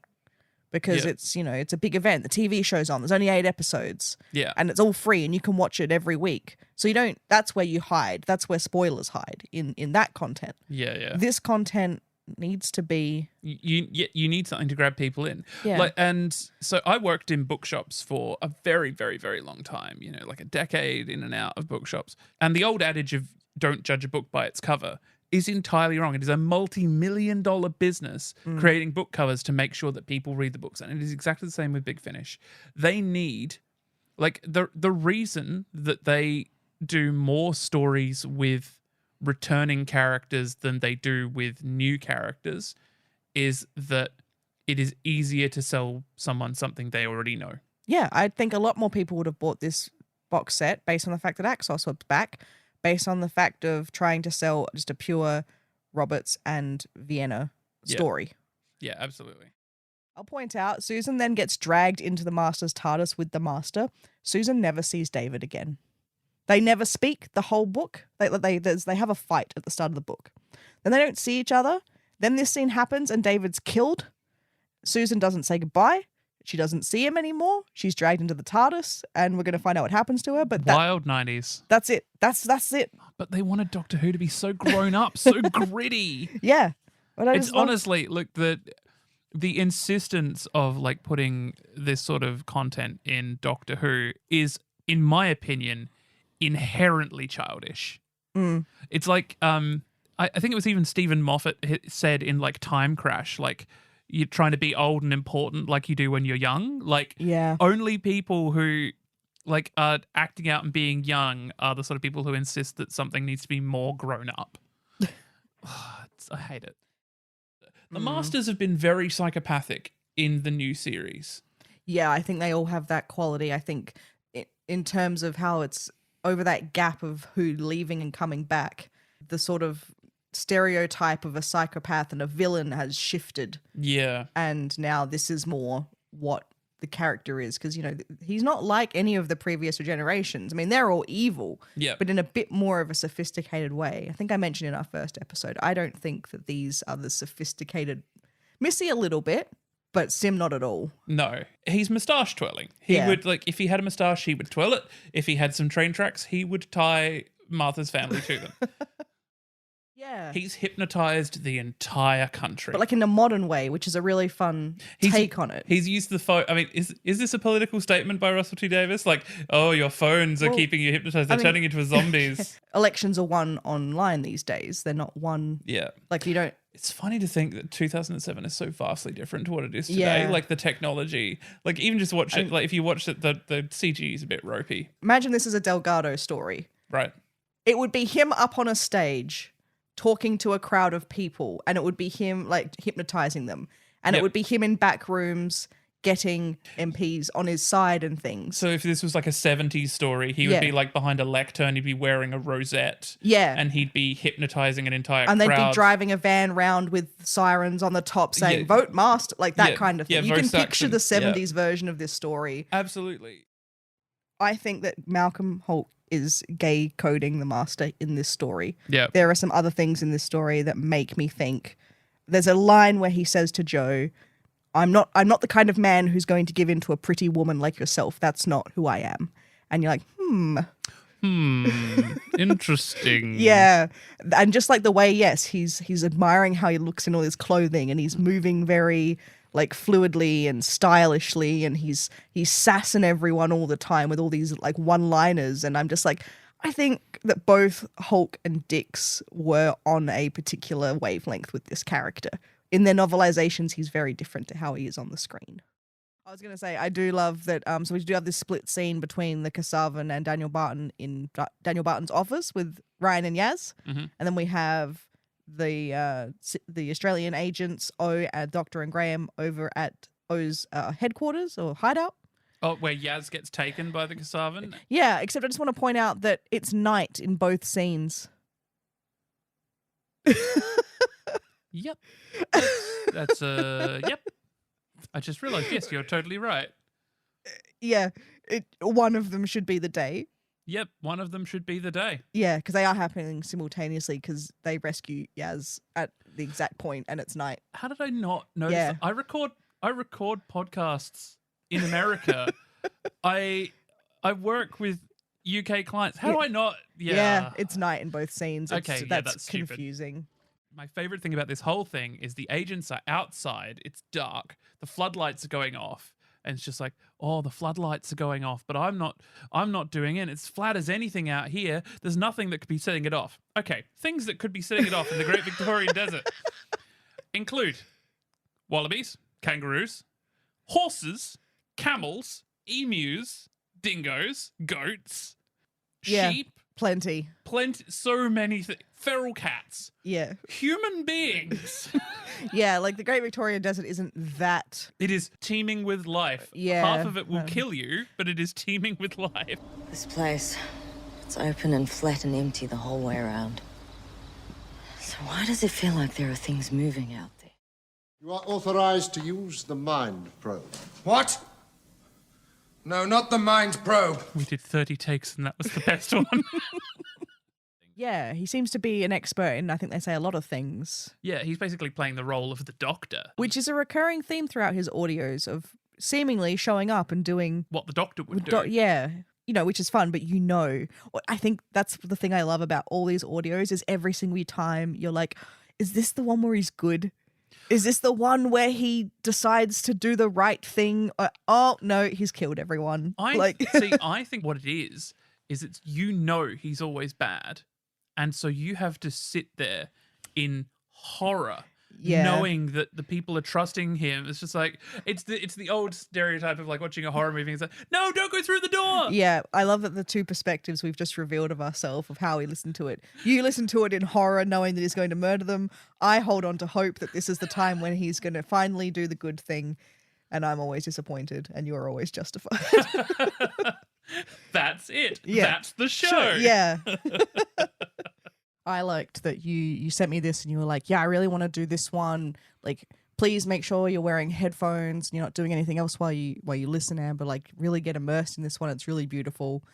Speaker 2: Because it's, you know, it's a big event. The TV show's on. There's only 8 episodes.
Speaker 1: Yeah.
Speaker 2: And it's all free and you can watch it every week. So you don't, that's where you hide. That's where spoilers hide in that content.
Speaker 1: Yeah, yeah.
Speaker 2: This content needs to be...
Speaker 1: You need something to grab people in.
Speaker 2: Yeah.
Speaker 1: Like, and so I worked in bookshops for a very, very, very long time, you know, like a decade in and out of bookshops. And the old adage of don't judge a book by its cover is entirely wrong. It is a multi-million-dollar business creating book covers to make sure that people read the books. And it is exactly the same with Big Finish. They need, like, the reason that they do more stories with returning characters than they do with new characters is that it is easier to sell someone something they already know.
Speaker 2: Yeah, I think a lot more people would have bought this box set based on the fact that Axos was back, based on the fact of trying to sell just a pure Roberts and Vienna story.
Speaker 1: Yeah, absolutely.
Speaker 2: I'll point out, Susan then gets dragged into the Master's TARDIS with the Master. Susan never sees David again. They never speak the whole book. They have a fight at the start of the book. Then they don't see each other. Then this scene happens and David's killed. Susan doesn't say goodbye. She doesn't see him anymore. She's dragged into the TARDIS, and we're going to find out what happens to her. But
Speaker 1: Wild 90s.
Speaker 2: That's it. That's it.
Speaker 1: But they wanted Doctor Who to be so grown up, so gritty.
Speaker 2: Yeah. But
Speaker 1: It's honestly, look, the insistence of like putting this sort of content in Doctor Who is, in my opinion, inherently childish. It's like, I think it was even Stephen Moffat said in like Time Crash, like, you're trying to be old and important like you do when you're young. Like, only people who like are acting out and being young are the sort of people who insist that something needs to be more grown up. I hate it. The Masters have been very psychopathic in the new series.
Speaker 2: Yeah, I think they all have that quality. I think in terms of how it's over that gap of Who leaving and coming back, the sort of stereotype of a psychopath and a villain has shifted.
Speaker 1: Yeah.
Speaker 2: And now this is more what the character is, because, you know, he's not like any of the previous generations. I mean, they're all evil, but in a bit more of a sophisticated way. I think I mentioned in our first episode, I don't think that these are the sophisticated... Missy a little bit, but Sim not at all.
Speaker 1: No, he's moustache twirling. He would, like, if he had a moustache, he would twirl it. If he had some train tracks, he would tie Martha's family to them.
Speaker 2: Yeah.
Speaker 1: He's hypnotized the entire country.
Speaker 2: But like in a modern way, which is a really fun take on it.
Speaker 1: He's used the phone. I mean, is this a political statement by Russell T Davies? Like, oh, your phones are keeping you hypnotized. They're turning into zombies.
Speaker 2: Elections are won online these days. They're not won. Yeah. Like you don't.
Speaker 1: It's funny to think that 2007 is so vastly different to what it is today.
Speaker 2: Yeah.
Speaker 1: Like the technology, like even just watch it. Like if you watch it, the CG is a bit ropey.
Speaker 2: Imagine this is a Delgado story.
Speaker 1: Right.
Speaker 2: It would be him up on a stage talking to a crowd of people, and it would be him like hypnotizing them, and it would be him in back rooms getting MPs on his side and things.
Speaker 1: So if this was like a 70s story, he would be like behind a lectern, he'd be wearing a rosette.
Speaker 2: Yeah.
Speaker 1: And he'd be hypnotizing an entire crowd.
Speaker 2: And they'd be driving a van round with sirens on the top saying, vote Master, like that kind of thing. You can picture the 70s version of this story.
Speaker 1: Absolutely.
Speaker 2: I think that Malcolm Holt is gay coding the Master in this story.
Speaker 1: Yeah.
Speaker 2: There are some other things in this story that make me think. There's a line where he says to Joe, I'm not the kind of man who's going to give in to a pretty woman like yourself. That's not who I am. And you're like,
Speaker 1: interesting.
Speaker 2: Yeah. And just like the way, he's admiring how he looks in all his clothing, and he's moving very like fluidly and stylishly, and he's sassing everyone all the time with all these like one-liners. And I'm just like, I think that both Hulk and Dix were on a particular wavelength with this character. In their novelizations, he's very different to how he is on the screen. I was going to say, I do love that. So we do have this split scene between the Casavan and Daniel Barton in Daniel Barton's office with Ryan and Yaz.
Speaker 1: Mm-hmm.
Speaker 2: And then we have the Australian agents, O, Doctor and Graham, over at O's headquarters or hideout.
Speaker 1: Oh, where Yaz gets taken by the Casavan?
Speaker 2: Yeah, except I just want to point out that it's night in both scenes.
Speaker 1: Yep. That's yep. I just realised, yes, you're totally right.
Speaker 2: Yeah, one of them should be the day.
Speaker 1: Yep, one of them should be the day.
Speaker 2: Yeah, because they are happening simultaneously because they rescue Yaz at the exact point and it's night.
Speaker 1: How did I not notice
Speaker 2: Yeah.
Speaker 1: that? I record podcasts in America. I work with UK clients. How do I not?
Speaker 2: Yeah, it's night in both scenes.
Speaker 1: Okay, that's stupid.
Speaker 2: confusing.
Speaker 1: My favorite thing about this whole thing is the agents are outside. It's dark. The floodlights are going off. And it's just like, oh, the floodlights are going off, but I'm not doing it. It's flat as anything out here. There's nothing that could be setting it off. Okay, things that could be setting it off in the Great Victorian Desert include wallabies, kangaroos, horses, camels, emus, dingoes, goats,
Speaker 2: Yeah.
Speaker 1: sheep,
Speaker 2: Plenty.
Speaker 1: so many things. Feral cats,
Speaker 2: Yeah.
Speaker 1: human beings.
Speaker 2: Yeah, like the Great Victorian Desert isn't that.
Speaker 1: It is teeming with life.
Speaker 2: Yeah,
Speaker 1: Half of it will kill you, but it is teeming with life.
Speaker 6: This place, it's open and flat and empty the whole way around. So why does it feel like there are things moving out there?
Speaker 7: You are authorized to use the mind probe.
Speaker 3: What? No, not the mind probe.
Speaker 1: We did 30 takes and that was the best one.
Speaker 2: Yeah, he seems to be an expert in, I think they say, a lot of things,
Speaker 1: Yeah, he's basically playing the role of the doctor.
Speaker 2: which is a recurring theme throughout his audios of seemingly showing up and doing.
Speaker 1: What the doctor would do.
Speaker 2: Yeah, which is fun, but I think that's the thing I love about all these audios is every single time you're like, is this the one where he's good? Is this the one where he decides to do the right thing? Oh, no, he's killed everyone.
Speaker 1: I think what it is it's he's always bad. And so you have to sit there in horror, knowing that the people are trusting him. It's just like, it's the old stereotype of like watching a horror movie. It's like, no, don't go through the door.
Speaker 2: Yeah, I love that the two perspectives we've just revealed of ourselves of how we listen to it. You listen to it in horror, knowing that he's going to murder them. I hold on to hope that this is the time when he's going to finally do the good thing. And I'm always disappointed, and you're always justified.
Speaker 1: That's it.
Speaker 2: Yeah.
Speaker 1: That's the show.
Speaker 2: Sure, yeah. I liked that you sent me this and you were like, yeah, I really want to do this one. Like, please make sure you're wearing headphones and you're not doing anything else while you listen, Amber. Like, really get immersed in this one. It's really beautiful.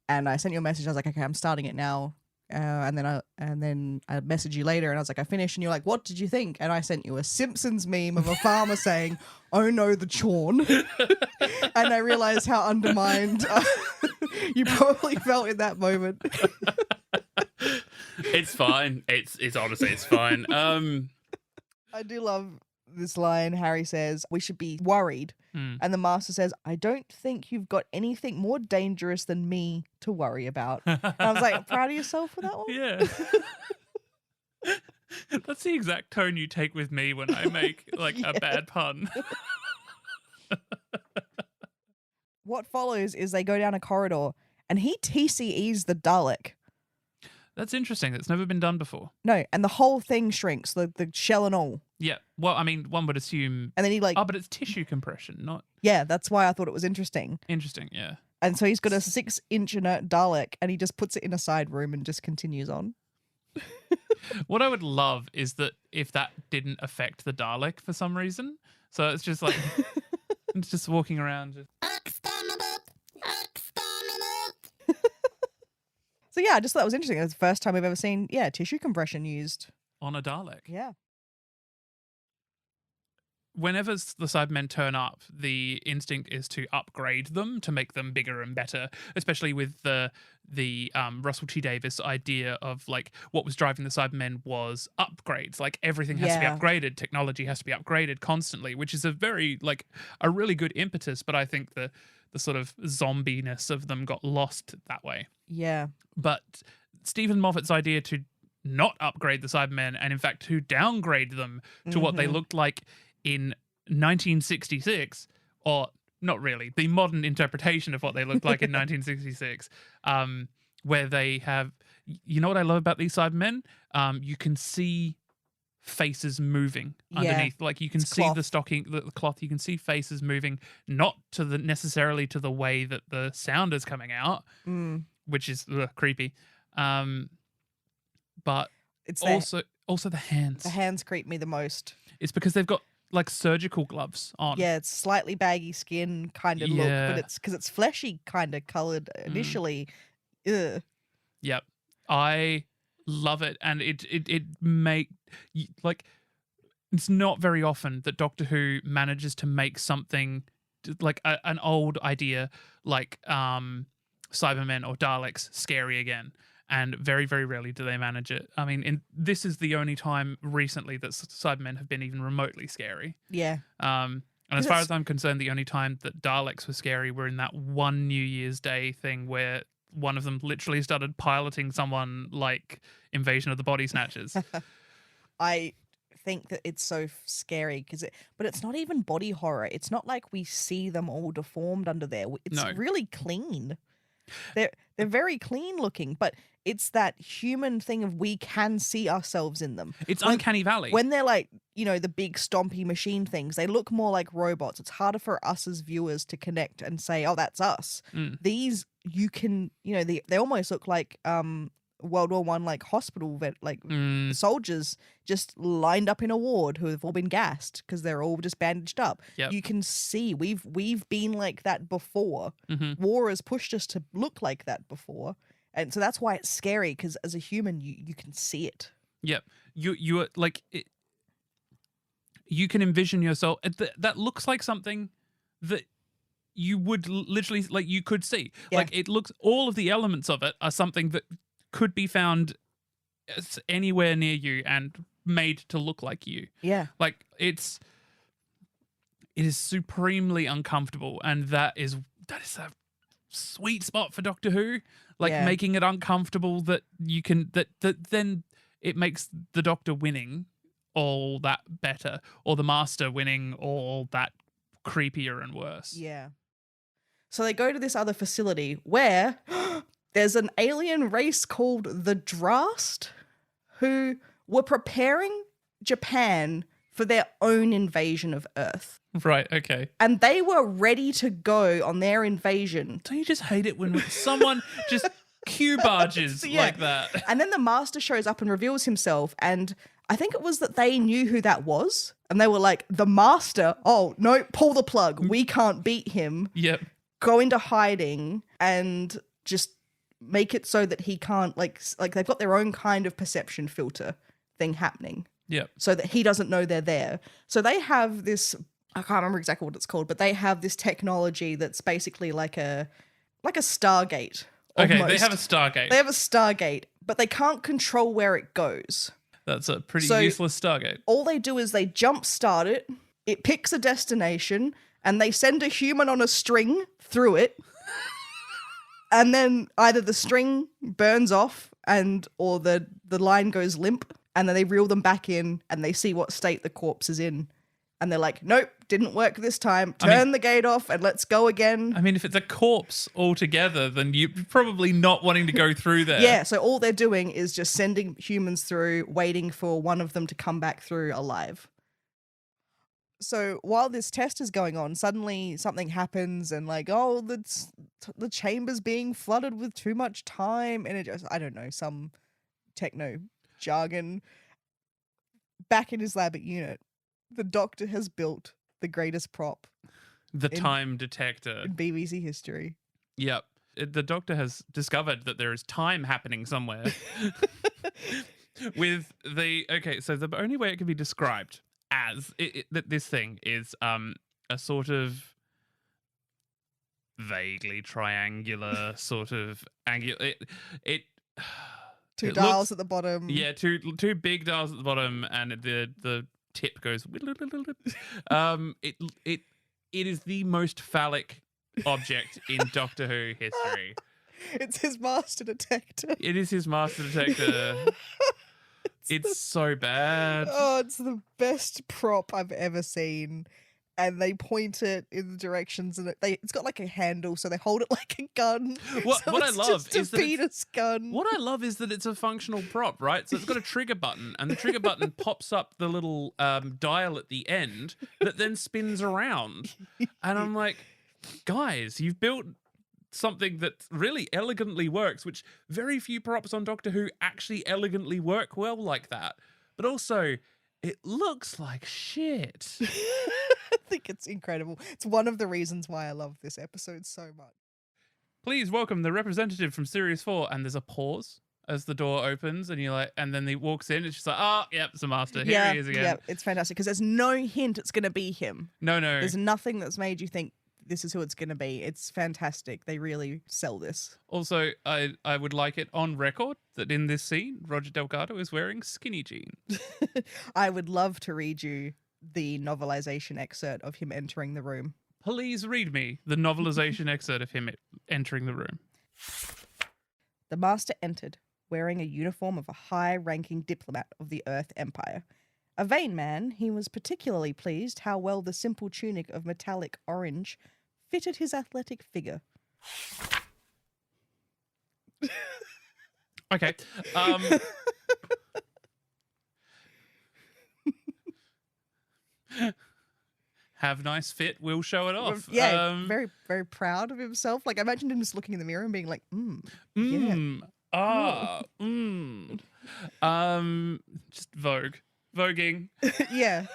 Speaker 2: And I sent you a message. I was like, okay, I'm starting it now. And then I messaged you later and I was like, I finished. And you're like, what did you think? And I sent you a Simpsons meme of a farmer saying, oh no, the chorn. And I realized how undermined you probably felt in that moment.
Speaker 1: It's fine. It's honestly, it's fine.
Speaker 2: I do love this line. Harry says, we should be worried. And the master says, I don't think you've got anything more dangerous than me to worry about. And I was like, proud of yourself for that one?
Speaker 1: Yeah. That's the exact tone you take with me when I make like a bad pun.
Speaker 2: What follows is they go down a corridor and he TCEs the Dalek.
Speaker 1: That's interesting. That's never been done before.
Speaker 2: No, and the whole thing shrinks, the shell and all.
Speaker 1: Yeah. Well, I mean, one would assume.
Speaker 2: And then he
Speaker 1: Oh, but it's tissue compression, not.
Speaker 2: Yeah, that's why I thought it was interesting.
Speaker 1: Interesting, yeah.
Speaker 2: And so he's got a 6-inch inert Dalek and he just puts it in a side room and just continues on.
Speaker 1: What I would love is that if that didn't affect the Dalek for some reason. So it's just like, it's just walking around.
Speaker 2: So yeah, I just thought it was interesting. It was the first time we've ever seen, tissue compression used.
Speaker 1: On a Dalek.
Speaker 2: Yeah.
Speaker 1: Whenever the Cybermen turn up, the instinct is to upgrade them to make them bigger and better, especially with the Russell T Davies idea of like what was driving the Cybermen was upgrades. Like everything has to be upgraded, technology has to be upgraded constantly, which is a really good impetus, but I think the sort of zombiness of them got lost that way.
Speaker 2: Yeah.
Speaker 1: But Stephen Moffat's idea to not upgrade the Cybermen and in fact to downgrade them to what they looked like in 1966 or not really, the modern interpretation of what they looked like in 1966, where they have, you know what I love about these Cybermen? You can see faces moving underneath. Like you can see
Speaker 2: cloth.
Speaker 1: the cloth. You can see faces moving, not to the necessarily to the way that the sound is coming out, which is creepy. But
Speaker 2: It's
Speaker 1: also the hands.
Speaker 2: the hands creep me the most.
Speaker 1: It's because they've got like surgical gloves on.
Speaker 2: Yeah, it's slightly baggy skin kind of look,
Speaker 1: Yeah.
Speaker 2: but it's because it's fleshy kind of colored initially. Ugh.
Speaker 1: Yep. I love it, and it make like it's not very often that Doctor Who manages to make something like an old idea like Cybermen or Daleks scary again. And very, very rarely do they manage it. I mean, this is the only time recently that Cybermen have been even remotely scary.
Speaker 2: Yeah.
Speaker 1: And as far as I'm concerned, the only time that Daleks were scary were in that one New Year's Day thing where one of them literally started piloting someone like Invasion of the Body Snatchers.
Speaker 2: I think that it's so scary but it's not even body horror. It's not like we see them all deformed under there. It's really clean. They're very clean looking, but it's that human thing of we can see ourselves in them.
Speaker 1: It's Uncanny Valley.
Speaker 2: When they're like, the big stompy machine things, they look more like robots. It's harder for us as viewers to connect and say, oh, that's us. These, you can, they almost look like World War I, like hospital soldiers just lined up in a ward who have all been gassed because they're all just bandaged up.
Speaker 1: Yep.
Speaker 2: You can see we've been like that before. War has pushed us to look like that before. And so that's why it's scary, because as a human, you can see it.
Speaker 1: Yep. You are like it, you can envision yourself. That looks like something that you would literally like you could see.
Speaker 2: Yeah.
Speaker 1: Like it looks. All of the elements of it are something that could be found anywhere near you and made to look like you.
Speaker 2: Yeah.
Speaker 1: Like it is supremely uncomfortable, and that is a sweet spot for Doctor Who. Like making it uncomfortable that you can that then it makes the Doctor winning all that better, or the Master winning all that creepier and worse.
Speaker 2: Yeah. So they go to this other facility where there's an alien race called the Drast who were preparing Japan for their own invasion of Earth.
Speaker 1: Right, okay.
Speaker 2: And they were ready to go on their invasion.
Speaker 1: Don't you just hate it when someone just Q barges like that?
Speaker 2: And then the Master shows up and reveals himself, and I think it was that they knew who that was, and they were like, the Master, oh, no, pull the plug. We can't beat him.
Speaker 1: Yep.
Speaker 2: Go into hiding and just make it so that he can't, like they've got their own kind of perception filter thing happening.
Speaker 1: Yep.
Speaker 2: So that he doesn't know they're there. So they have this, I can't remember exactly what it's called, but they have this technology that's basically like a Stargate.
Speaker 1: Okay,
Speaker 2: almost.
Speaker 1: they have a Stargate.
Speaker 2: They have a Stargate, but they can't control where it goes.
Speaker 1: That's a pretty
Speaker 2: So-
Speaker 1: useless Stargate.
Speaker 2: All they do is they jump start it, it picks a destination, and they send a human on a string through it. And then either the string burns off or the line goes limp, and then they reel them back in and they see what state the corpse is in. And they're like, nope, didn't work this time. Turn the gate off and let's go again.
Speaker 1: I mean, if it's a corpse altogether, then you're probably not wanting to go through there.
Speaker 2: Yeah, so all they're doing is just sending humans through, waiting for one of them to come back through alive. So while this test is going on, suddenly something happens and like, oh, the chamber's being flooded with too much time. And it just, I don't know, some techno jargon. Back in his lab at Unit, the Doctor has built the greatest prop
Speaker 1: The time detector.
Speaker 2: in BBC history.
Speaker 1: Yep. The Doctor has discovered that there is time happening somewhere. So the only way it can be described as that this thing is a sort of vaguely triangular sort of angular.
Speaker 2: Two dials at the bottom.
Speaker 1: Yeah, two big dials at the bottom, and the tip goes. It is the most phallic object in Doctor Who history.
Speaker 2: It's his master detector.
Speaker 1: It is his master detector. It's so bad.
Speaker 2: Oh, it's the best prop I've ever seen. and they point it in the directions, and it's got like a handle, so they hold it like a gun.
Speaker 1: What I love is that
Speaker 2: Peter's gun.
Speaker 1: What I love is that it's a functional prop, right? So it's got a trigger button, and the trigger button pops up the little dial at the end that then spins around. And I'm like, guys, you've built something that really elegantly works, which very few props on Doctor Who actually elegantly work well like that. But also, it looks like shit.
Speaker 2: I think it's incredible. It's one of the reasons why I love this episode so much.
Speaker 1: Please welcome the representative from Series 4. And there's a pause as the door opens, and you're like, and then he walks in, and she's like, oh, yep, it's a master. Here he is again.
Speaker 2: Yeah, it's fantastic because there's no hint it's going to be him.
Speaker 1: No.
Speaker 2: There's nothing that's made you think this is who it's going to be. It's fantastic. They really sell this.
Speaker 1: Also, I would like it on record that in this scene, Roger Delgado is wearing skinny jeans.
Speaker 2: I would love to read you the novelization excerpt of him entering the room.
Speaker 1: Please read me the novelization excerpt of him entering the room.
Speaker 2: The Master entered, wearing a uniform of a high-ranking diplomat of the Earth Empire. A vain man, he was particularly pleased how well the simple tunic of metallic orange fitted his athletic figure.
Speaker 1: Okay. Have nice fit, we'll show it off.
Speaker 2: Yeah, very, very proud of himself. Like, I imagined him just looking in the mirror and being like, yeah.
Speaker 1: Just voguing.
Speaker 2: Yeah.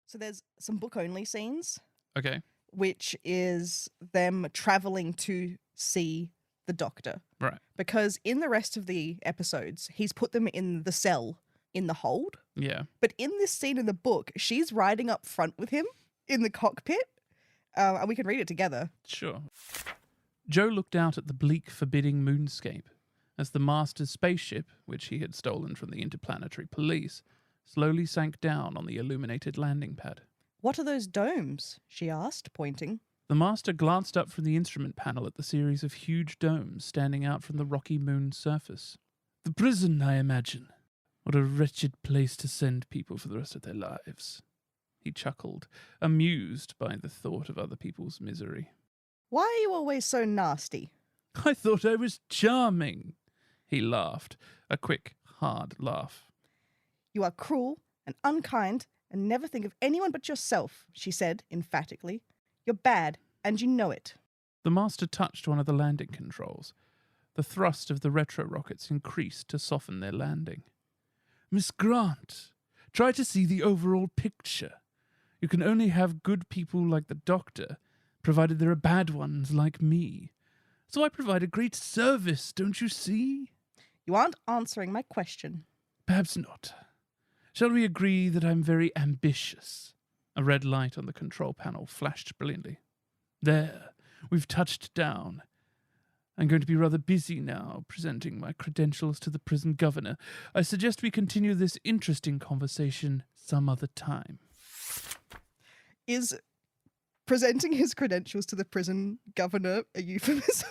Speaker 2: So there's some book-only scenes.
Speaker 1: Okay.
Speaker 2: Which is them traveling to see the Doctor.
Speaker 1: Right.
Speaker 2: Because in the rest of the episodes, he's put them in the cell in the hold.
Speaker 1: Yeah.
Speaker 2: But in this scene in the book, she's riding up front with him in the cockpit. And we can read it together.
Speaker 1: Sure. Joe looked out at the bleak, forbidding moonscape as the Master's spaceship, which he had stolen from the interplanetary police, slowly sank down on the illuminated landing pad.
Speaker 2: What are those domes? She asked, pointing.
Speaker 1: The Master glanced up from the instrument panel at the series of huge domes standing out from the rocky moon's surface. The prison, I imagine. What a wretched place to send people for the rest of their lives. He chuckled, amused by the thought of other people's misery.
Speaker 2: Why are you always so nasty?
Speaker 1: I thought I was charming. He laughed, a quick, hard laugh.
Speaker 2: You are cruel and unkind and never think of anyone but yourself, she said emphatically. You're bad, and you know it.
Speaker 1: The Master touched one of the landing controls. The thrust of the retro rockets increased to soften their landing. Miss Grant, try to see the overall picture. You can only have good people like the Doctor, provided there are bad ones like me. So I provide a great service, don't you see?
Speaker 2: You aren't answering my question.
Speaker 1: Perhaps not. Shall we agree that I'm very ambitious? A red light on the control panel flashed brilliantly. There, we've touched down. I'm going to be rather busy now, presenting my credentials to the prison governor. I suggest we continue this interesting conversation some other time.
Speaker 2: Is presenting his credentials to the prison governor a euphemism?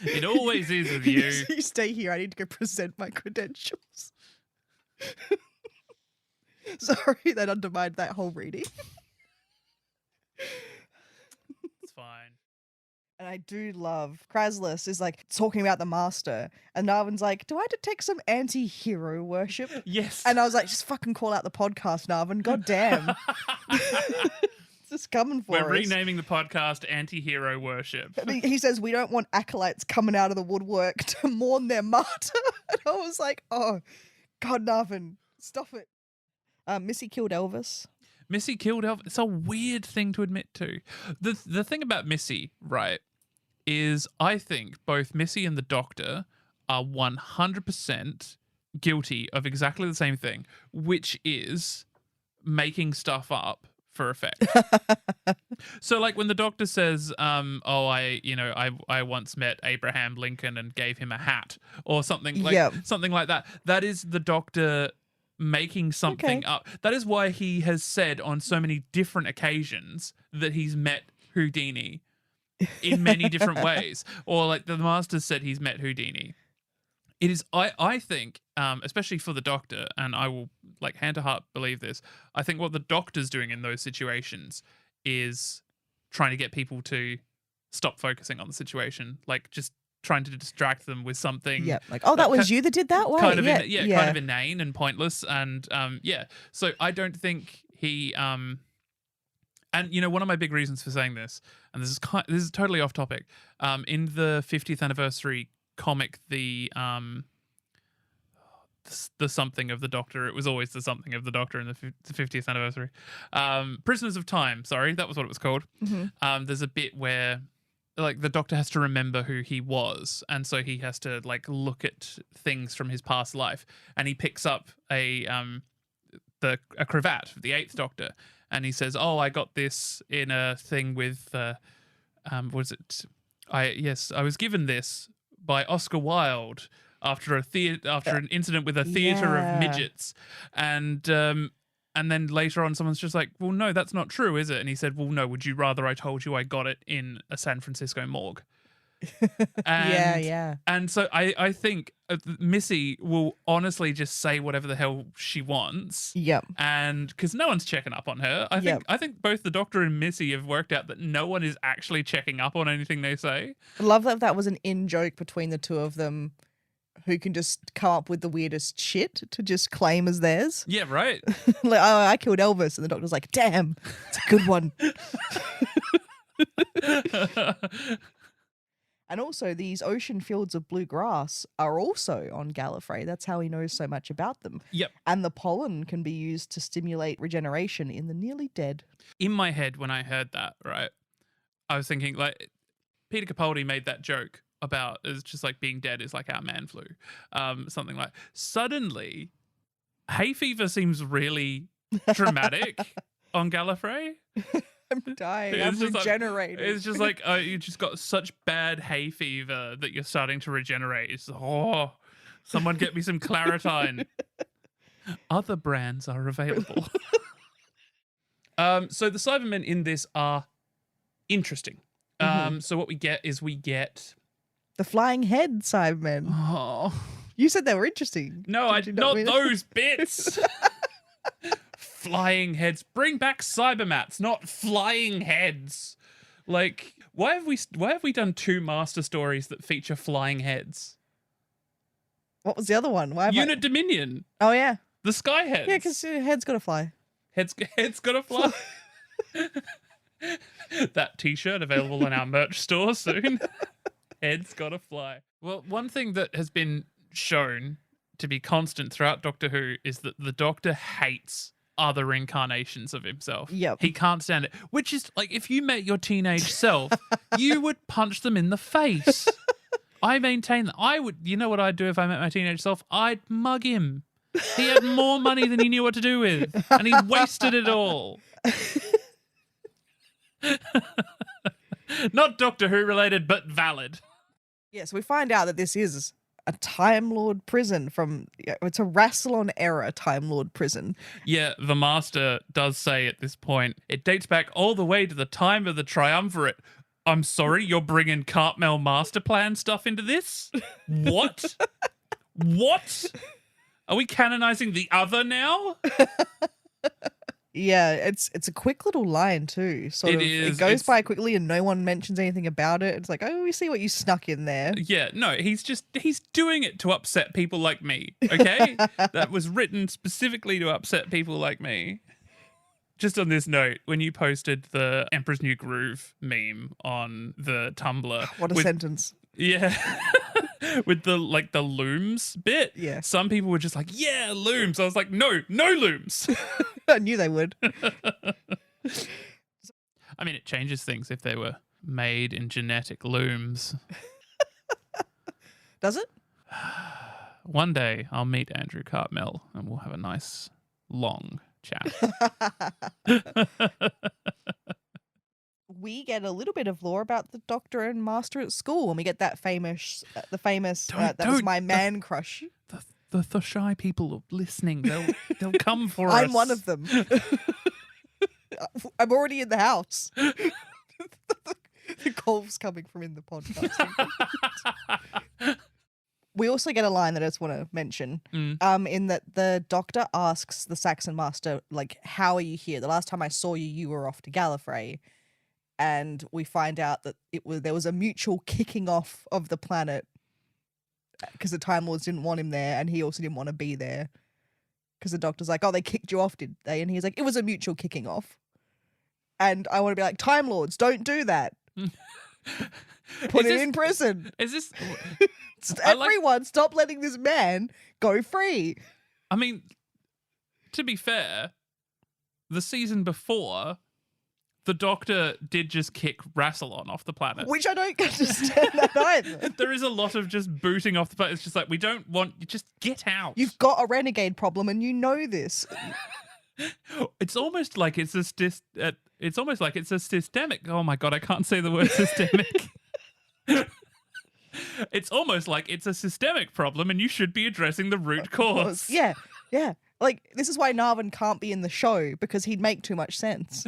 Speaker 1: It always is with you.
Speaker 2: You stay here, I need to go present my credentials. Sorry, that undermined that whole reading.
Speaker 1: It's fine.
Speaker 2: And I do love Kraslus is like talking about the Master, and Narvan's like, do I detect some anti-hero worship?
Speaker 1: Yes.
Speaker 2: And I was like, just fucking call out the podcast, Narvan. God damn. It's just coming for us.
Speaker 1: We're renaming the podcast Anti-Hero Worship.
Speaker 2: And he says, we don't want acolytes coming out of the woodwork to mourn their martyr. And I was like, oh, God, Narvan, stop it. Missy killed Elvis.
Speaker 1: Missy killed Elvis. It's a weird thing to admit to. The thing about Missy, right, is I think both Missy and the Doctor are 100% guilty of exactly the same thing, which is making stuff up for effect. So like when the Doctor says, I once met Abraham Lincoln and gave him a hat or something like that. That is the Doctor making something up. That is why he has said on so many different occasions that he's met Houdini in many different ways. Or like the Master said he's met Houdini It is. I think, especially for the Doctor, and I will like hand to heart believe this. I think what the Doctor's doing in those situations is trying to get people to stop focusing on the situation, like just trying to distract them with something.
Speaker 2: Yeah, like, oh, that was you that did that? Wait,
Speaker 1: kind of
Speaker 2: yeah.
Speaker 1: kind of inane and pointless, and So I don't think he and one of my big reasons for saying this, and this is totally off topic. In the 50th anniversary comic, the something of the Doctor. It was always the something of the Doctor in the 50th anniversary. Prisoners of Time. Sorry, that was what it was called.
Speaker 2: Mm-hmm.
Speaker 1: There's a bit where like the Doctor has to remember who he was, and so he has to like look at things from his past life, and he picks up a cravat, the Eighth Doctor, and he says, "Oh, I got this in a thing with was it? I was given this by Oscar Wilde after an incident with a theater of midgets," and then later on someone's just like, "Well, no, that's not true, is it?" And he said, "Well, no, would you rather I told you I got it in a San Francisco morgue?"
Speaker 2: Yeah.
Speaker 1: And so I think Missy will honestly just say whatever the hell she wants.
Speaker 2: Yep.
Speaker 1: And because no one's checking up on her. I think both the Doctor and Missy have worked out that no one is actually checking up on anything they say.
Speaker 2: I love that was an in-joke between the two of them, who can just come up with the weirdest shit to just claim as theirs.
Speaker 1: Yeah, right.
Speaker 2: Like, oh, I killed Elvis, and the Doctor's like, damn, it's a good one. And also, these ocean fields of blue grass are also on Gallifrey. That's how he knows so much about them.
Speaker 1: Yep.
Speaker 2: And the pollen can be used to stimulate regeneration in the nearly dead.
Speaker 1: In my head, when I heard that, right, I was thinking, like, Peter Capaldi made that joke about it's just like being dead is like our man flu. Something like, suddenly, hay fever seems really dramatic on Gallifrey.
Speaker 2: I'm dying. I'm regenerating.
Speaker 1: It's just like you just got such bad hay fever that you're starting to regenerate. It's someone get me some Claritine. Other brands are available. So the Cybermen in this are interesting. So what we get is
Speaker 2: the flying head Cybermen.
Speaker 1: Oh,
Speaker 2: you said they were interesting.
Speaker 1: No, not those bits. Flying heads. Bring back Cybermats, not flying heads. Like, why have we done 2 master stories that feature flying heads?
Speaker 2: What was the other one?
Speaker 1: Unit Dominion.
Speaker 2: Oh yeah,
Speaker 1: the sky heads.
Speaker 2: Yeah, because head's got to fly.
Speaker 1: Head's got to fly. That T-shirt available in our merch store soon. Head's got to fly. Well, one thing that has been shown to be constant throughout Doctor Who is that the Doctor hates other incarnations of himself.
Speaker 2: Yep.
Speaker 1: He can't stand it. Which is like, if you met your teenage self, you would punch them in the face. I maintain that I would. You know what I'd do if I met my teenage self? I'd mug him. He had more money than he knew what to do with, and he wasted it all. Not Doctor Who related, but valid.
Speaker 2: Yes, we find out that this is a Time Lord prison it's a Rassilon era Time Lord prison.
Speaker 1: Yeah, the Master does say at this point, it dates back all the way to the time of the Triumvirate. I'm sorry, you're bringing Cartmel Master Plan stuff into this? What? What? Are we canonizing the other now?
Speaker 2: Yeah, it's a quick little line too. It goes by quickly and no one mentions anything about it. It's like, oh, we see what you snuck in there.
Speaker 1: Yeah, no, he's doing it to upset people like me, okay? That was written specifically to upset people like me. Just on this note, when you posted the Emperor's New Groove meme on the Tumblr.
Speaker 2: What a sentence.
Speaker 1: Yeah. With the looms bit.
Speaker 2: Yeah.
Speaker 1: Some people were just like, yeah, looms. I was like, no looms.
Speaker 2: I knew they would.
Speaker 1: I mean, it changes things if they were made in genetic looms.
Speaker 2: Does it?
Speaker 1: One day I'll meet Andrew Cartmel and we'll have a nice long chat.
Speaker 2: We get a little bit of lore about the Doctor and Master at school, and we get that famous that was my man crush.
Speaker 1: The shy people are listening. They'll come for us.
Speaker 2: I'm one of them. I'm already in the house. The calls coming from in the podcast. We also get a line that I just want to mention, in that the Doctor asks the Saxon Master, like, how are you here? The last time I saw you, you were off to Gallifrey. And we find out that there was a mutual kicking off of the planet because the Time Lords didn't want him there, and he also didn't want to be there. Because the Doctor's like, oh, they kicked you off, did they? And he's like, it was a mutual kicking off. And I want to be like, Time Lords, don't do that. Put it in prison.
Speaker 1: Is this...
Speaker 2: Everyone, stop letting this man go free.
Speaker 1: I mean, to be fair, the season before, the Doctor did just kick Rassilon off the planet.
Speaker 2: Which I don't understand that either.
Speaker 1: There is a lot of just booting off the planet. It's just like, we don't want... Just get out.
Speaker 2: You've got a renegade problem and you know this.
Speaker 1: It's almost like it's a systemic... Oh my God, I can't say the word systemic. It's almost like it's a systemic problem and you should be addressing the root cause.
Speaker 2: Yeah. Like, this is why Narvin can't be in the show, because he'd make too much sense.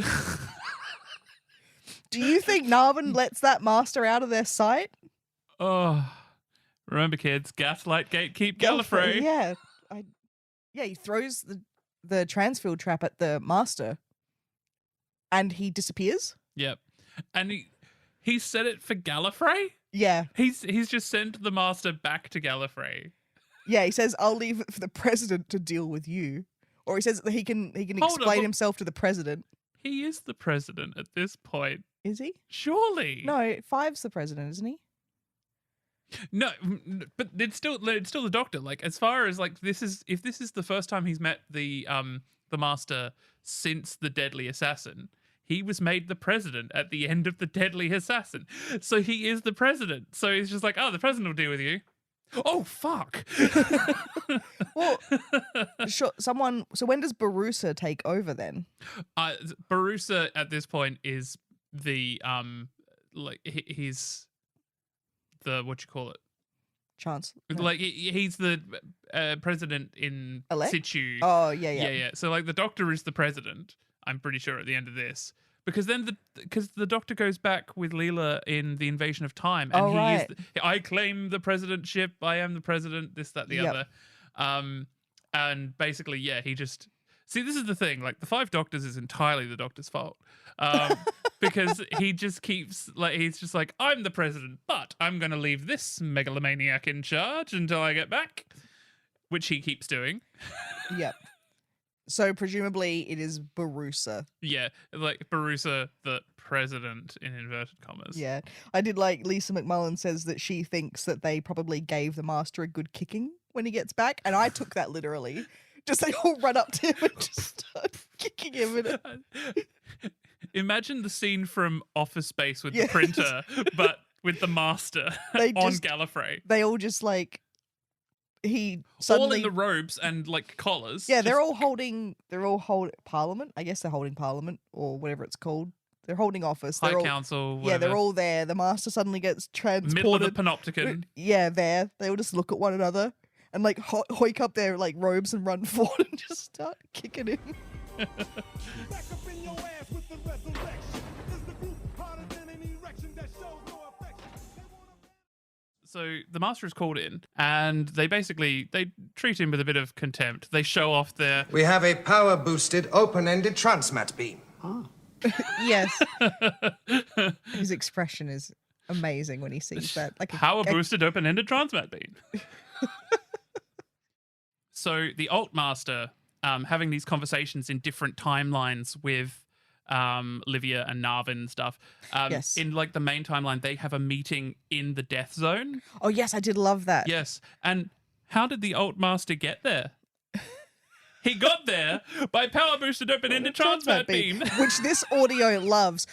Speaker 2: Do you think Narvin lets that master out of their sight?
Speaker 1: Oh, remember, kids, gaslight, gatekeep, Gallifrey.
Speaker 2: Yeah. He throws the transfield trap at the master and he disappears.
Speaker 1: Yep. And he set it for Gallifrey?
Speaker 2: Yeah.
Speaker 1: He's just sent the master back to Gallifrey.
Speaker 2: Yeah, he says, I'll leave it for the president to deal with you. Or he says that he can explain himself to the president.
Speaker 1: He is the president at this point.
Speaker 2: Is he?
Speaker 1: Surely.
Speaker 2: No, Five's the president, isn't he?
Speaker 1: No, but it's still the Doctor. Like, as far as like if this is the first time he's met the master since the Deadly Assassin, he was made the president at the end of the Deadly Assassin. So he is the president. So he's just like, oh, the president will deal with you. Oh, fuck.
Speaker 2: Well, sure, so when does Barusa take over then?
Speaker 1: Barusa at this point is the he's the, what you call it?
Speaker 2: Chance.
Speaker 1: Like he's the president in
Speaker 2: Elect?
Speaker 1: situ.
Speaker 2: Oh, yeah.
Speaker 1: So like the Doctor is the president, I'm pretty sure, at the end of this. Because then the Doctor goes back with Leela in the Invasion of Time, and I claim the presidentship. I am the president. This, that, the other, and basically, he just this is the thing. Like, the Five Doctors is entirely the Doctor's fault, because he just keeps he's just like, I'm the president, but I'm going to leave this megalomaniac in charge until I get back, which he keeps doing.
Speaker 2: Yep. So presumably it is Barusa.
Speaker 1: Yeah, like Barusa, the president, in inverted commas.
Speaker 2: Yeah. I did like Lisa McMullen says that she thinks that they probably gave the master a good kicking when he gets back. And I took that literally. Just they all run up to him and just start kicking him.
Speaker 1: Imagine the scene from Office Space with the printer, but with the master on Gallifrey.
Speaker 2: They all just he suddenly...
Speaker 1: all in the robes and like collars.
Speaker 2: Yeah, they're all holding Parliament. I guess they're holding Parliament or whatever it's called. They're holding office.
Speaker 1: High Council. Whatever.
Speaker 2: Yeah, they're all there. The master suddenly gets transported.
Speaker 1: Middle of the Panopticon.
Speaker 2: Yeah, there. They all just look at one another and like hoik up their like robes and run forward and just start kicking him.
Speaker 8: Back up in your ass with the resurrection. Is the group harder than an erection that shows no affection?
Speaker 1: So the master is called in, and they treat him with a bit of contempt. They show off their...
Speaker 9: We have a power-boosted, open-ended transmat beam.
Speaker 2: Oh. Yes. His expression is amazing when he sees that. Like
Speaker 1: power-boosted, open-ended transmat beam. So the Alt Master, having these conversations in different timelines with Livia and Narvin and stuff.
Speaker 2: Yes.
Speaker 1: In like the main timeline, they have a meeting in the Death Zone.
Speaker 2: Oh yes, I did love that.
Speaker 1: Yes. And how did the Alt Master get there? He got there by power boosted open-ended transmat beam.
Speaker 2: Which this audio loves.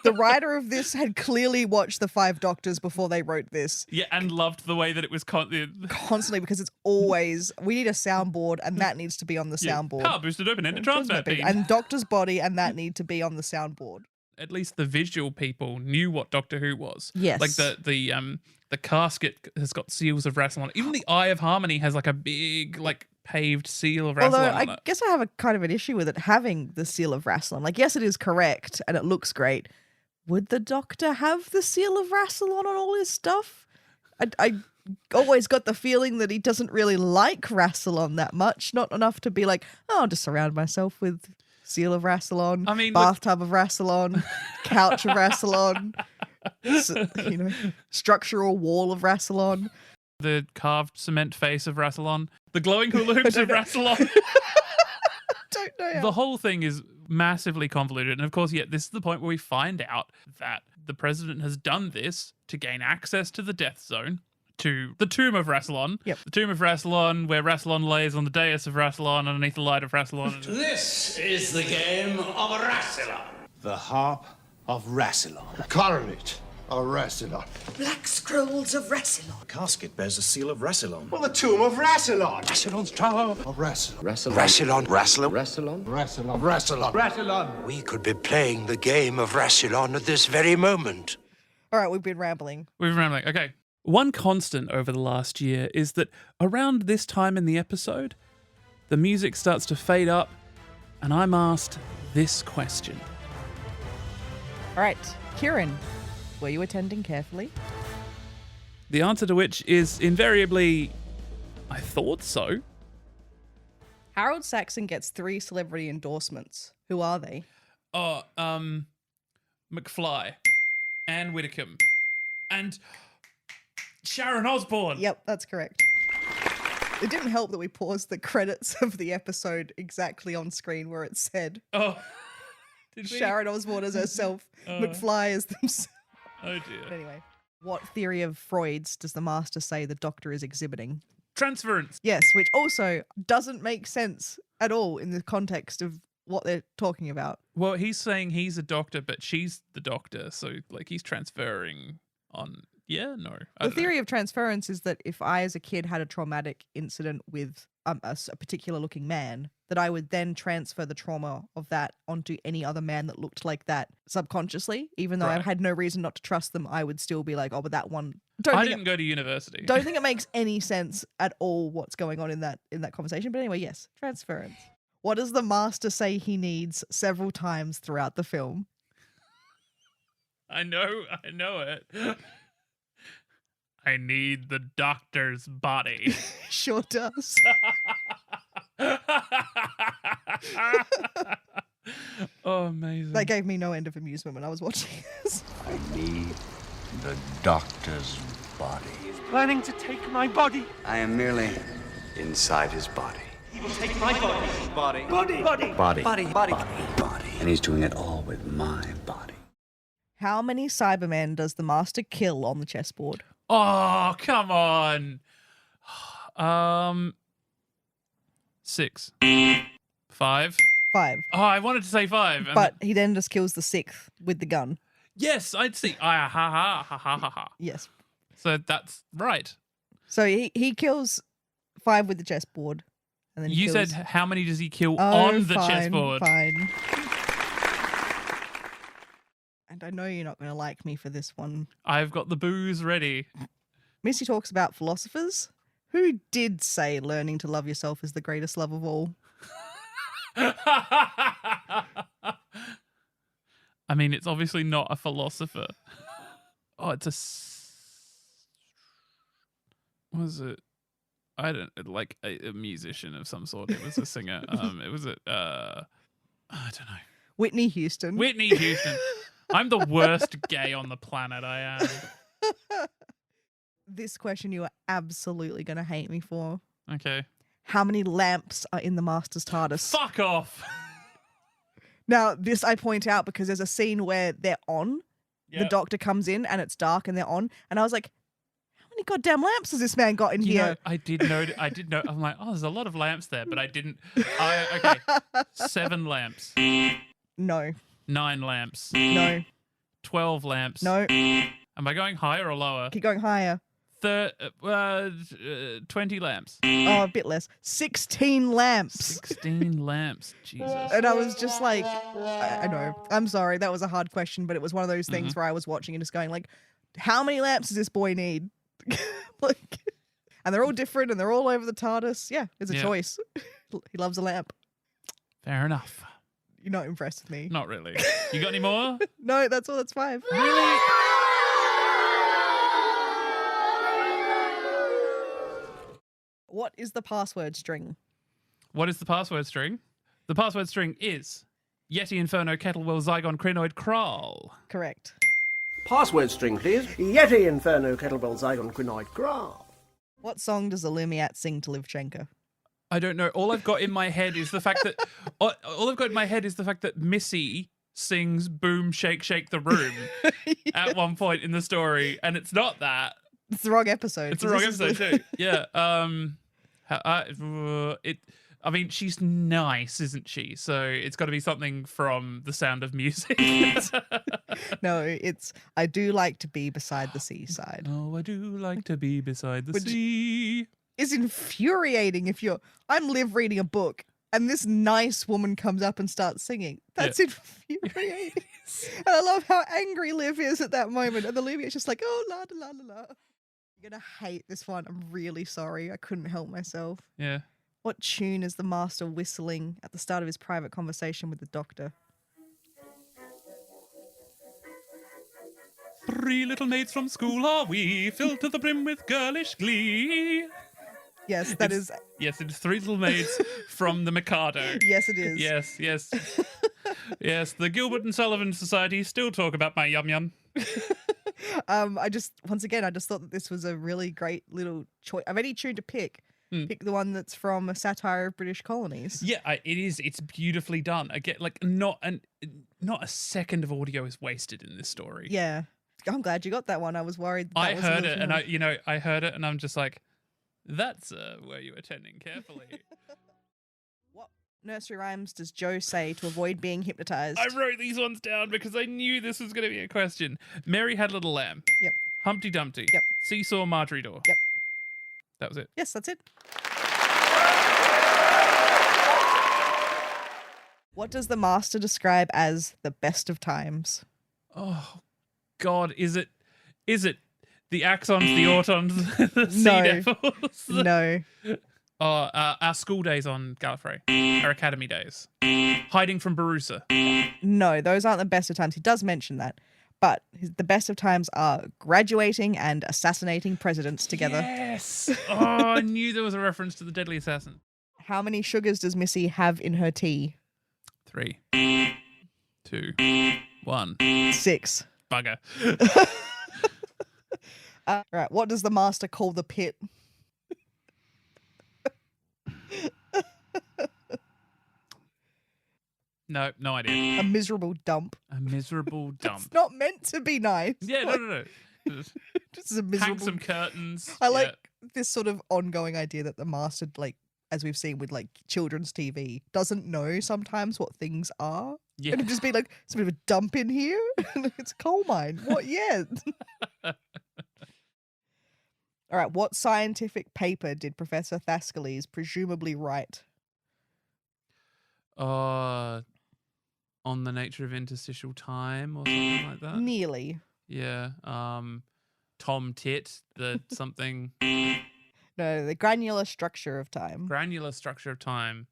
Speaker 2: The writer of this had clearly watched the Five Doctors before they wrote this.
Speaker 1: Yeah, and loved the way that it was
Speaker 2: constantly, because it's always, we need a soundboard and that needs to be on the soundboard.
Speaker 1: Power boosted open-ended transmat beam.
Speaker 2: And Doctor's body and that need to be on the soundboard.
Speaker 1: At least the visual people knew what Doctor Who was.
Speaker 2: Yes.
Speaker 1: Like the casket has got seals of Rassilon. Even the Eye of Harmony has like a big paved seal of Rassilon.
Speaker 2: Although I guess I have a kind of an issue with it having the seal of Rassilon. Like, yes, it is correct and it looks great. Would the Doctor have the seal of Rassilon on all his stuff? always got the feeling that he doesn't really like Rassilon that much. Not enough to be like, oh, I'll just surround myself with seal of Rassilon,
Speaker 1: I mean,
Speaker 2: bathtub of Rassilon, couch of Rassilon, structural wall of Rassilon.
Speaker 1: The carved cement face of Rassilon. The glowing hula hoops of Rassilon.
Speaker 2: Don't know how.
Speaker 1: The whole thing is massively convoluted. And of course, this is the point where we find out that the president has done this to gain access to the death zone, to the tomb of Rassilon.
Speaker 2: Yep.
Speaker 1: The tomb of Rassilon, where Rassilon lays on the dais of Rassilon underneath the light of Rassilon.
Speaker 3: This is the game of Rassilon. The harp of Rassilon.
Speaker 7: Coronet of Rassilon.
Speaker 4: Black scrolls of Rassilon.
Speaker 3: The casket bears a seal of Rassilon.
Speaker 7: Well, the tomb of Rassilon.
Speaker 3: Rassilon's tower.
Speaker 7: Of Rassilon.
Speaker 3: Rassilon. Rassilon.
Speaker 7: Rassilon. Rassilon. Rassilon.
Speaker 3: Rassilon.
Speaker 10: We could be playing the game of Rassilon at this very moment.
Speaker 2: All right, we've been rambling.
Speaker 1: Okay. One constant over the last year is that around this time in the episode, the music starts to fade up, and I'm asked this question.
Speaker 2: All right, Ciarán, were you attending carefully?
Speaker 1: The answer to which is invariably, I thought so.
Speaker 2: Harold Saxon gets 3 celebrity endorsements. Who are they?
Speaker 1: Oh, McFly, Anne Widdecombe, and Sharon Osbourne.
Speaker 2: Yep, that's correct. It didn't help that we paused the credits of the episode exactly on screen where it said
Speaker 1: Oh, did we?
Speaker 2: Sharon Osbourne as herself, McFly as themselves.
Speaker 1: Oh dear.
Speaker 2: Anyway, what theory of Freud's does the master say the doctor is exhibiting?
Speaker 1: Transference.
Speaker 2: Yes, which also doesn't make sense at all in the context of what they're talking about.
Speaker 1: Well, he's saying he's a doctor, but she's the doctor, so like he's transferring on. Yeah, no.
Speaker 2: The theory of transference is that if I, as a kid, had a traumatic incident with a particular looking man, that I would then transfer the trauma of that onto any other man that looked like that subconsciously. Even though I had no reason not to trust them, I would still be like, oh, but that one.
Speaker 1: I didn't go to university.
Speaker 2: Don't think it makes any sense at all what's going on in that conversation. But anyway, yes, transference. What does the master say he needs several times throughout the film?
Speaker 1: I know it. I need the doctor's body.
Speaker 2: Sure does.
Speaker 1: Oh, amazing.
Speaker 2: That gave me no end of amusement when I was watching this.
Speaker 10: I need the doctor's body.
Speaker 3: He's planning to take my body.
Speaker 10: I am merely inside his body.
Speaker 3: He will take my body.
Speaker 10: Body. And he's doing it all with my body.
Speaker 2: How many Cybermen does the master kill on the chessboard?
Speaker 1: Oh, come on. 6. 5.
Speaker 2: 5.
Speaker 1: Oh, I wanted to say 5.
Speaker 2: But he then just kills the 6th with the gun.
Speaker 1: Yes, I'd see. Ha.
Speaker 2: Yes.
Speaker 1: So that's right.
Speaker 2: So he kills 5 with the chessboard. And then
Speaker 1: You
Speaker 2: kills...
Speaker 1: said how many does he kill on the
Speaker 2: fine,
Speaker 1: chessboard?
Speaker 2: Fine. And I know you're not going to like me for this one.
Speaker 1: I've got the booze ready.
Speaker 2: Missy talks about philosophers. Who did say learning to love yourself is the greatest love of all?
Speaker 1: I mean, it's obviously not a philosopher. Oh, it's a... What was it? I don't... Like a musician of some sort. It was a singer. It was I don't know.
Speaker 2: Whitney Houston.
Speaker 1: Whitney Houston. I'm the worst gay on the planet, I am.
Speaker 2: This question you are absolutely going to hate me for.
Speaker 1: Okay.
Speaker 2: How many lamps are in the Master's TARDIS?
Speaker 1: Fuck off.
Speaker 2: Now, this I point out because there's a scene where they're on. Yep. The Doctor comes in and it's dark and they're on. And I was like, how many goddamn lamps has this man got in here?
Speaker 1: Know, I did know. I'm like, oh, there's a lot of lamps there, but I didn't. Okay. 7 lamps.
Speaker 2: No.
Speaker 1: 9 lamps.
Speaker 2: No.
Speaker 1: 12 lamps.
Speaker 2: No.
Speaker 1: Am I going higher or lower?
Speaker 2: Keep going higher.
Speaker 1: 20 lamps.
Speaker 2: Oh, a bit less. 16 lamps.
Speaker 1: 16 lamps. Jesus.
Speaker 2: And I was just like, I know. I'm sorry. That was a hard question, but it was one of those things where I was watching and just going like, how many lamps does this boy need? And they're all different and they're all over the TARDIS. Yeah, it's a choice. He loves a lamp.
Speaker 1: Fair enough.
Speaker 2: You're not impressed with me.
Speaker 1: Not really. You got any more?
Speaker 2: No, that's all. That's 5.
Speaker 1: Really?
Speaker 2: What is the password string?
Speaker 1: What is the password string? The password string is Yeti Inferno Kettlewell Zygon Crinoid Kral.
Speaker 2: Correct.
Speaker 11: Password string, please. Yeti Inferno Kettlebell Zygon Quinoid Crawl.
Speaker 2: What song does Illumiat sing to Livchenko?
Speaker 1: I don't know. All I've got in my head is the fact that Missy sings "Boom Shake Shake the Room" at one point in the story, and it's not that.
Speaker 2: It's the wrong episode.
Speaker 1: It's the wrong episode too. Yeah. I mean, she's nice, isn't she? So it's got to be something from The Sound of Music.
Speaker 2: No, it's I do like to be beside the seaside.
Speaker 1: Oh, I do like to be beside the sea.
Speaker 2: It's infuriating if I'm Liv reading a book and this nice woman comes up and starts singing. That's infuriating. And I love how angry Liv is at that moment. And the Livia's just like, oh, la, la, la, la. You're going to hate this one. I'm really sorry. I couldn't help myself.
Speaker 1: Yeah.
Speaker 2: What tune is the master whistling at the start of his private conversation with the doctor?
Speaker 1: Three little maids from school are we, filled to the brim with girlish glee.
Speaker 2: Yes, that is.
Speaker 1: Yes, it's Three Little Maids from the Mikado.
Speaker 2: Yes, it is.
Speaker 1: Yes, yes. Yes, the Gilbert and Sullivan Society still talk about my yum yum.
Speaker 2: I just thought that this was a really great little choice. Of any tune to pick, pick the one that's from a satire of British colonies.
Speaker 1: Yeah, it is. It's beautifully done. Again, like not a second of audio is wasted in this story.
Speaker 2: Yeah, I'm glad you got that one. I was worried.
Speaker 1: I heard it, and I heard it, and I'm just like, that's where you were attending carefully.
Speaker 2: What nursery rhymes does Joe say to avoid being hypnotized?
Speaker 1: I wrote these ones down because I knew this was going to be a question. Mary had a little lamb.
Speaker 2: Yep.
Speaker 1: Humpty Dumpty.
Speaker 2: Yep.
Speaker 1: Seesaw Marjorie Door.
Speaker 2: Yep.
Speaker 1: That was it.
Speaker 2: Yes, that's it. What does the master describe as the best of times?
Speaker 1: Oh, God, is it the axons, the autons, the sea devils?
Speaker 2: No.
Speaker 1: Our school days on Gallifrey, our academy days, hiding from Barusa.
Speaker 2: No, those aren't the best of times. He does mention that. But the best of times are graduating and assassinating presidents together.
Speaker 1: Yes! Oh, I knew there was a reference to the Deadly Assassin.
Speaker 2: How many sugars does Missy have in her tea?
Speaker 1: 3, 2, 1.
Speaker 2: 6.
Speaker 1: Bugger.
Speaker 2: Right, what does the master call the pit?
Speaker 1: No idea.
Speaker 2: A miserable dump.
Speaker 1: A miserable dump.
Speaker 2: It's not meant to be nice.
Speaker 1: Yeah, no.
Speaker 2: This is a miserable.
Speaker 1: Hang some curtains.
Speaker 2: I like this sort of ongoing idea that the master, like, as we've seen with like children's TV, doesn't know sometimes what things are.
Speaker 1: Yeah.
Speaker 2: And it'd just be like, it's a bit of a dump in here. It's a coal mine. What? Yeah. All right. What scientific paper did Professor Thascales presumably write?
Speaker 1: On the nature of interstitial time or something like that.
Speaker 2: Nearly.
Speaker 1: Yeah. Tom Tit, the something.
Speaker 2: No, the granular structure of time.
Speaker 1: Granular structure of time.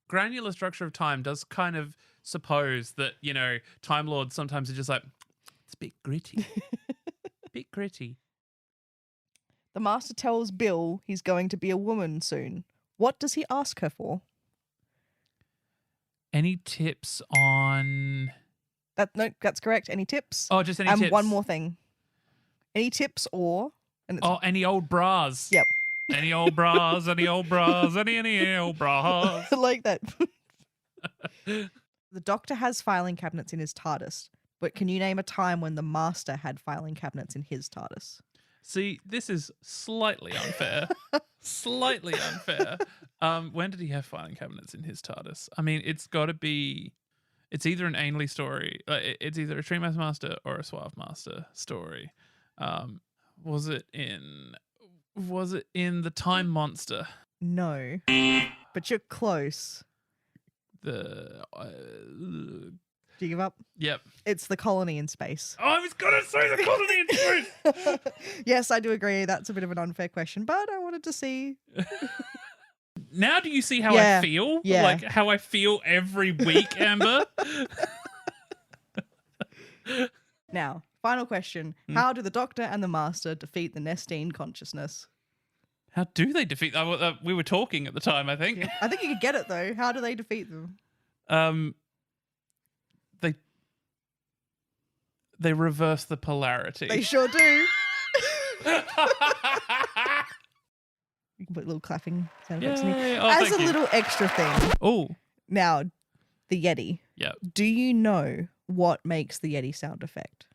Speaker 1: Granular structure of time does kind of suppose that, Time Lords sometimes are just like, it's a bit gritty. Bit gritty.
Speaker 2: The master tells Bill he's going to be a woman soon. What does he ask her for?
Speaker 1: Any tips on...
Speaker 2: No, that's correct. Any tips?
Speaker 1: Oh, just any tips.
Speaker 2: And one more thing. Any tips or...
Speaker 1: any old bras.
Speaker 2: Yep.
Speaker 1: Any old bras, any old bras, any old bras.
Speaker 2: I like that. The Doctor has filing cabinets in his TARDIS, but can you name a time when the Master had filing cabinets in his TARDIS?
Speaker 1: See, this is slightly unfair. Slightly unfair. When did he have filing cabinets in his TARDIS? I mean, it's got to be... It's either an Ainley story. It's either a Treemouse Master or a Suave Master story. Was it in The Time Monster?
Speaker 2: No. But you're close.
Speaker 1: Do
Speaker 2: you give up?
Speaker 1: Yep.
Speaker 2: It's The Colony in Space.
Speaker 1: Oh, I was going to say The Colony in Space!
Speaker 2: Yes, I do agree. That's a bit of an unfair question, but I wanted to see...
Speaker 1: Now do you see how I feel?
Speaker 2: Yeah.
Speaker 1: Like how I feel every week, Amber?
Speaker 2: Now, final question. How do the Doctor and the Master defeat the Nestine consciousness?
Speaker 1: How do they defeat? We were talking at the time, I think.
Speaker 2: Yeah. I think you could get it though. How do they defeat them?
Speaker 1: They reverse the polarity.
Speaker 2: They sure do. You can put little clapping sound effects in here.
Speaker 1: Oh,
Speaker 2: As a
Speaker 1: thank you.
Speaker 2: little extra thing.
Speaker 1: Oh.
Speaker 2: Now, the Yeti.
Speaker 1: Yeah.
Speaker 2: Do you know what makes the Yeti sound effect?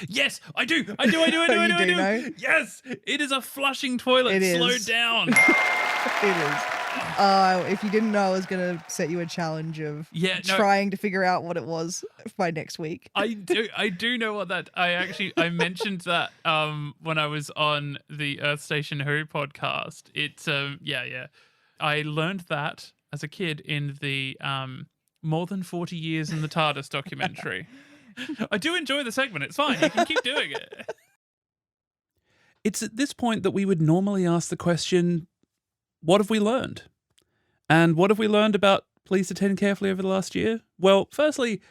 Speaker 1: Yes, I do. I do know? Yes, it is a flushing toilet.
Speaker 2: It is.
Speaker 1: Slow down.
Speaker 2: It is. If you didn't know, I was going to set you a challenge of trying to figure out what it was by next week.
Speaker 1: I do know what that. I mentioned that when I was on the Earth Station Who podcast. It's I learned that as a kid in the More Than 40 Years in the TARDIS documentary. I do enjoy the segment. It's fine. You can keep doing it. It's at this point that we would normally ask the question, what have we learned? And what have we learned about Please Attend Carefully over the last year? Well, firstly,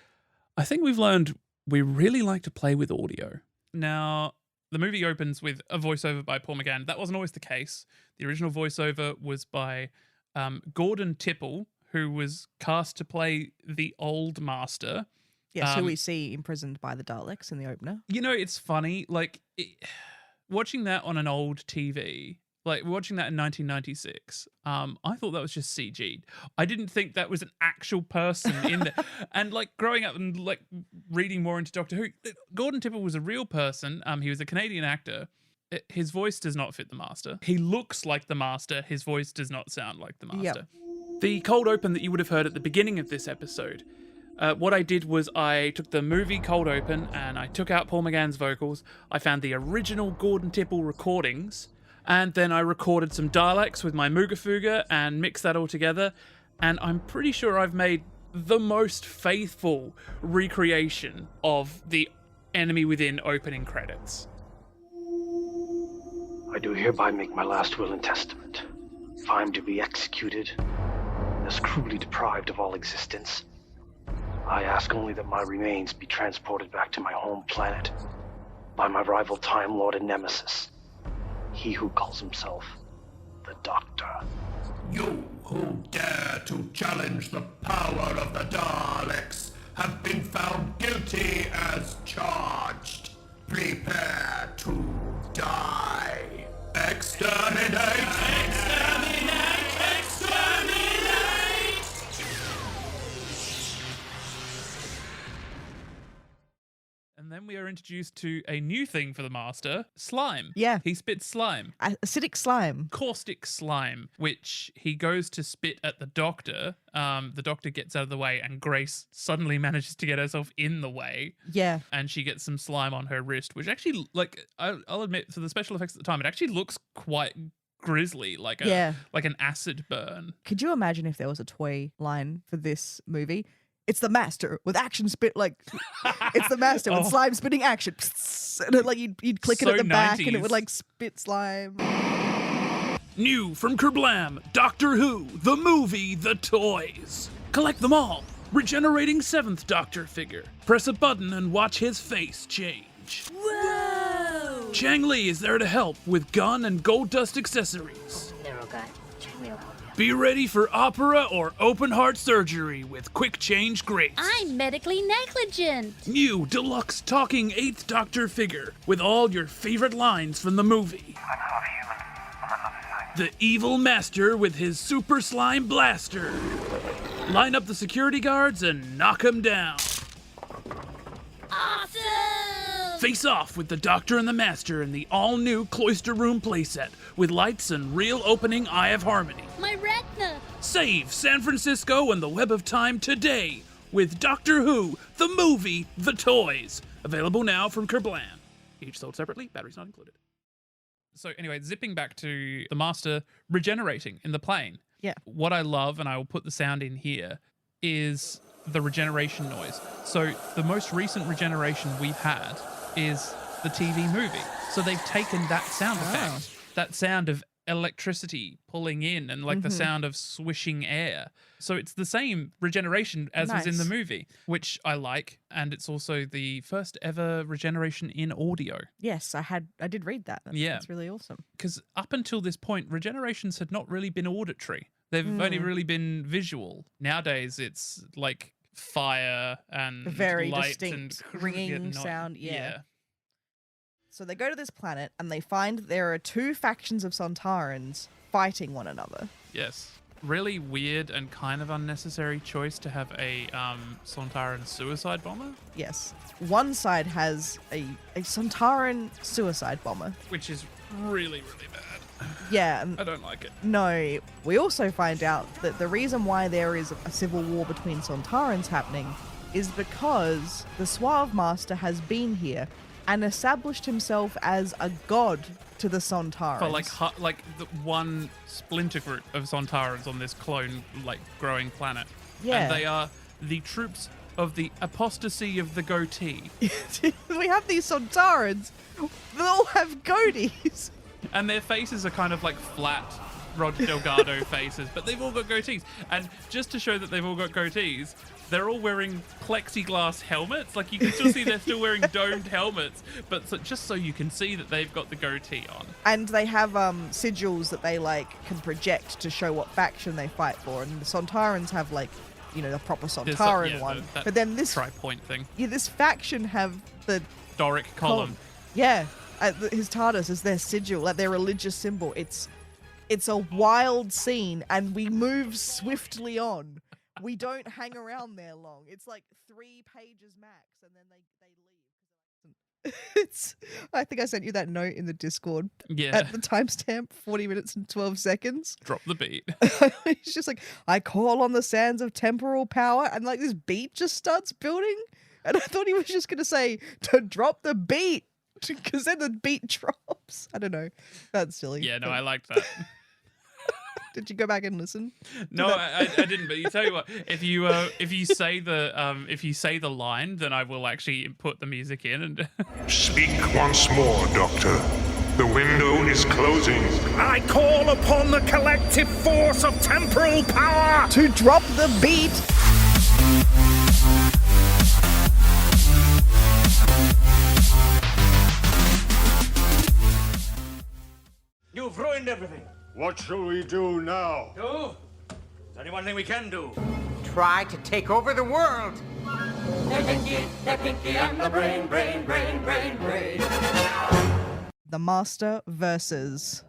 Speaker 1: I think we've learned we really like to play with audio. Now, the movie opens with a voiceover by Paul McGann. That wasn't always the case. The original voiceover was by Gordon Tipple, who was cast to play the old master.
Speaker 2: Yes, who we see imprisoned by the Daleks in the opener.
Speaker 1: You know, it's funny, watching that on an old TV, like watching that in 1996, I thought that was just CG'd. I didn't think that was an actual person in there. And like growing up and like reading more into Doctor Who, Gordon Tipple was a real person. He was a Canadian actor. His voice does not fit the Master. He looks like the Master. His voice does not sound like the Master. Yep. The cold open that you would have heard at the beginning of this episode, what I did was I took the movie cold open and I took out Paul McGann's vocals. I found the original Gordon Tipple recordings, and then I recorded some dialects with my Mooga Fuga and mixed that all together. And I'm pretty sure I've made the most faithful recreation of the Enemy Within opening credits.
Speaker 12: I do hereby make my last will and testament. If I am to be executed, thus cruelly deprived of all existence, I ask only that my remains be transported back to my home planet by my rival Time Lord and Nemesis, he who calls himself the Doctor.
Speaker 13: You who dare to challenge the power of the Daleks have been found guilty as charged. Prepare to die. Exterminate! Exterminate! Exterminate!
Speaker 1: And then we are introduced to a new thing for the Master, slime.
Speaker 2: Yeah.
Speaker 1: He spits slime.
Speaker 2: Acidic slime.
Speaker 1: Caustic slime, which he goes to spit at the Doctor. The Doctor gets out of the way and Grace suddenly manages to get herself in the way.
Speaker 2: Yeah.
Speaker 1: And she gets some slime on her wrist, which actually, like, I'll admit, for the special effects at the time, it actually looks quite grisly, like an acid burn.
Speaker 2: Could you imagine if there was a toy line for this movie? It's the Master with action spit, like it's the Master with slime spitting action. And it, like you'd click it at the back and it would like spit slime.
Speaker 1: New from Kerblam, Doctor Who, the movie, the toys. Collect them all. Regenerating 7th Doctor figure. Press a button and watch his face change.
Speaker 14: Whoa!
Speaker 1: Chang Li is there to help with gun and gold dust accessories. Be ready for opera or open heart surgery with quick change Grace.
Speaker 14: I'm medically negligent.
Speaker 1: New deluxe talking 8th Doctor figure with all your favorite lines from the movie.
Speaker 5: I'm half human on another side.
Speaker 1: The evil master with his super slime blaster. Line up the security guards and knock them down.
Speaker 14: Awesome!
Speaker 1: Face off with the Doctor and the Master in the all-new Cloister Room playset with lights and real opening Eye of Harmony.
Speaker 14: My retina!
Speaker 1: Save San Francisco and the Web of Time today with Doctor Who, the movie, the toys. Available now from Kerblam. Each sold separately, batteries not included. So anyway, zipping back to the Master regenerating in the plane.
Speaker 2: Yeah.
Speaker 1: What I love, and I will put the sound in here, is the regeneration noise. So the most recent regeneration we've had is the TV movie. So they've taken that sound effect, that sound of electricity pulling in and like the sound of swishing air. So it's the same regeneration as was in the movie, which I like. And it's also the first ever regeneration in audio.
Speaker 2: Yes, I did read that. That's really awesome.
Speaker 1: Because up until this point, regenerations had not really been auditory. They've only really been visual. Nowadays, it's like fire and
Speaker 2: very
Speaker 1: light
Speaker 2: distinct
Speaker 1: and
Speaker 2: ringing sound. Yeah. So they go to this planet and they find there are two factions of Sontarans fighting one another.
Speaker 1: Yes. Really weird and kind of unnecessary choice to have a Sontaran suicide bomber.
Speaker 2: Yes. One side has a Sontaran suicide bomber.
Speaker 1: Which is really, really bad.
Speaker 2: Yeah.
Speaker 1: I don't like it.
Speaker 2: No. We also find out that the reason why there is a civil war between Sontarans happening is because the Suave Master has been here and established himself as a god to the Sontarans.
Speaker 1: For like the one splinter group of Sontarans on this clone growing planet.
Speaker 2: Yeah.
Speaker 1: And they are the troops of the apostasy of the goatee.
Speaker 2: We have these Sontarans. They all have goatees.
Speaker 1: And their faces are kind of like flat Rod Delgado faces, but they've all got goatees. And just to show that they've all got goatees, they're all wearing plexiglass helmets. Like, you can still see they're still wearing domed helmets, but just so you can see that they've got the goatee on.
Speaker 2: And they have sigils that they can project to show what faction they fight for. And the Sontarans have the proper Sontaran one. But then this
Speaker 1: tri-point thing.
Speaker 2: Yeah, this faction have the
Speaker 1: Doric column.
Speaker 2: Yeah, his TARDIS is their sigil, their religious symbol. It's a wild scene, and we move swiftly on. We don't hang around there long. It's like 3 pages max, and then they leave. I think I sent you that note in the Discord.
Speaker 1: Yeah.
Speaker 2: At the timestamp, 40 minutes and 12 seconds.
Speaker 1: Drop the beat.
Speaker 2: It's just like, I call on the sands of temporal power, and this beat just starts building. And I thought he was just going to say, to drop the beat, because then the beat drops. I don't know. That's silly.
Speaker 1: Yeah, no, I liked that.
Speaker 2: Did you go back and listen?
Speaker 1: No, I didn't. But you tell you what, if you say the line, then I will actually put the music in and
Speaker 13: Speak once more, Doctor. The window is closing. I call upon the collective force of temporal power
Speaker 2: to drop the beat.
Speaker 3: You've ruined everything.
Speaker 7: What shall we do now?
Speaker 3: There's only one thing we can do.
Speaker 15: Try to take over the world.
Speaker 3: They're pinky and the brain.
Speaker 2: The Master versus...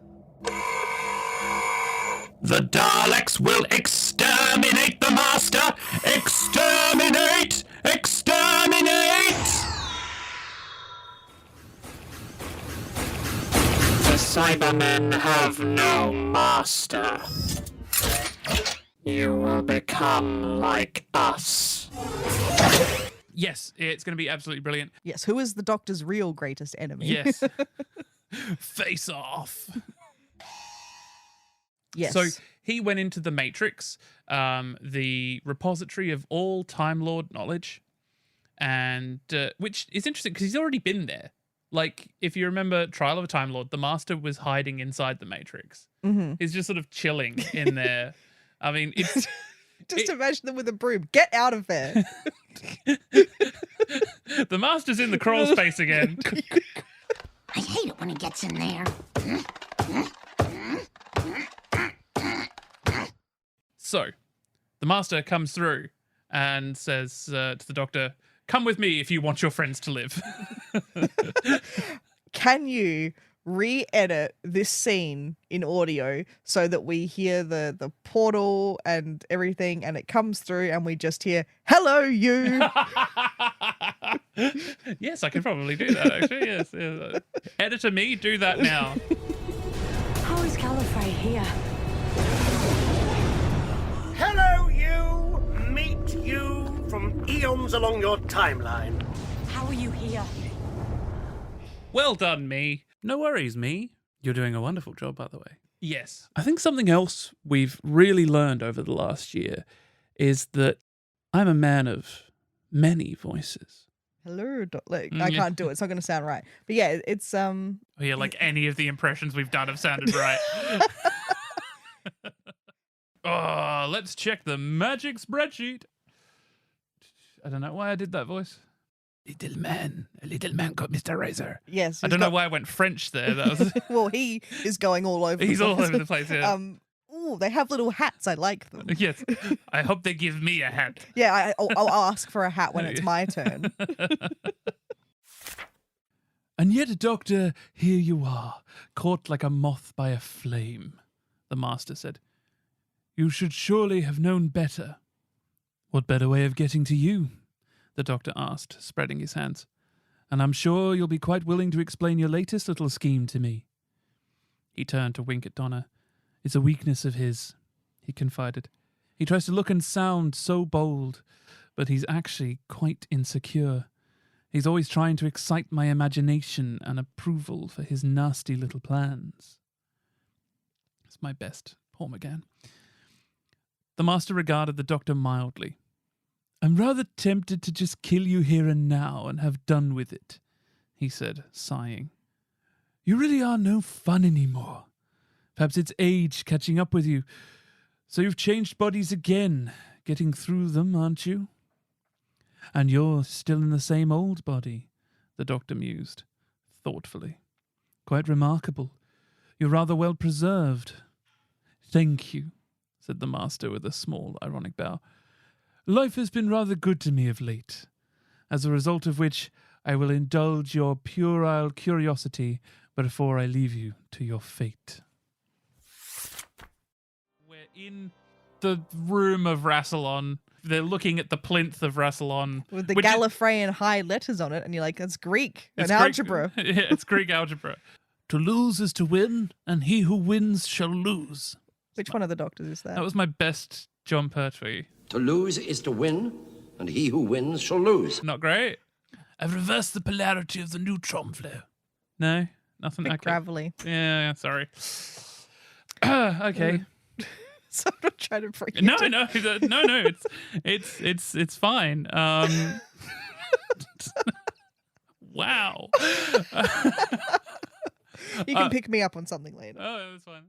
Speaker 13: The Daleks will exterminate the Master! Exterminate! Exterminate! The Cybermen have no master. You will become like us.
Speaker 1: Yes, it's going to be absolutely brilliant.
Speaker 2: Yes, who is the Doctor's real greatest enemy?
Speaker 1: Yes. Face off.
Speaker 2: Yes.
Speaker 1: So he went into the Matrix, the repository of all Time Lord knowledge, and which is interesting because he's already been there. If you remember Trial of a Time Lord, the Master was hiding inside the Matrix.
Speaker 2: Mm-hmm.
Speaker 1: He's just sort of chilling in there. I mean, it's...
Speaker 2: Just imagine them with a broom. Get out of there.
Speaker 1: The Master's in the crawl space again.
Speaker 16: I hate it when he gets in there.
Speaker 1: So, the Master comes through and says to the Doctor, "Come with me if you want your friends to live."
Speaker 2: Can you re-edit this scene in audio so that we hear the portal and everything, and it comes through and we just hear, "Hello, you."
Speaker 1: Yes, I can probably do that, actually. Yes. Editor me, do that now.
Speaker 6: How is Gallifrey here?
Speaker 11: Hello, you! Meet you from eons along your timeline.
Speaker 6: How are you here?
Speaker 1: Well done, me. No worries, me. You're doing a wonderful job, by the way. Yes. I think something else we've really learned over the last year is that I'm a man of many voices.
Speaker 2: hello, I can't do it. It's not going to sound right. But yeah, it's
Speaker 1: Oh, yeah, like any of the impressions we've done have sounded right. Oh, let's check the magic spreadsheet. I don't know why I did that voice. A little man called Mr. Razor.
Speaker 2: Yes.
Speaker 1: I don't know why I went French there. That was
Speaker 2: Well, he is going all over.
Speaker 1: He's
Speaker 2: the
Speaker 1: all
Speaker 2: place.
Speaker 1: over the place. Yeah.
Speaker 2: Ooh, they have little hats. I like them.
Speaker 1: Yes. I hope they give me a hat.
Speaker 2: Yeah, I'll ask for a hat when it's my turn.
Speaker 1: And yet, Doctor, here you are, caught like a moth by a flame, the Master said. You should surely have known better. What better way of getting to you? The Doctor asked, spreading his hands. And I'm sure you'll be quite willing to explain your latest little scheme to me. He turned to wink at Donna. It's a weakness of his, he confided. He tries to look and sound so bold, but he's actually quite insecure. He's always trying to excite my imagination and approval for his nasty little plans. It's my best, poor McGann. The Master regarded the Doctor mildly. I'm rather tempted to just kill you here and now and have done with it, he said, sighing. You really are no fun anymore. Perhaps it's age catching up with you. So you've changed bodies again, getting through them, aren't you? And you're still in the same old body, the Doctor mused, thoughtfully. Quite remarkable. You're rather well preserved. Thank you, said the Master with a small, ironic bow. Life has been rather good to me of late, as a result of which I will indulge your puerile curiosity before I leave you to your fate. We're in the room of Rassilon. They're looking at the plinth of Rassilon.
Speaker 2: With the Gallifreyan high letters on it, and you're like, that's Greek. It's algebra.
Speaker 1: Yeah, it's Greek algebra. To lose is to win, and he who wins shall lose.
Speaker 2: Which one of the Doctors is that?
Speaker 1: That was my best John Pertwee.
Speaker 17: To lose is to win, and he who wins shall lose.
Speaker 1: Not great. I've reversed the polarity of the neutron flow. No, nothing.
Speaker 2: Bit gravelly.
Speaker 1: Yeah, sorry. Okay.
Speaker 2: So I'm not trying to freak you.
Speaker 1: No. It's fine. Wow.
Speaker 2: You can pick me up on something later.
Speaker 1: Oh, that's fine.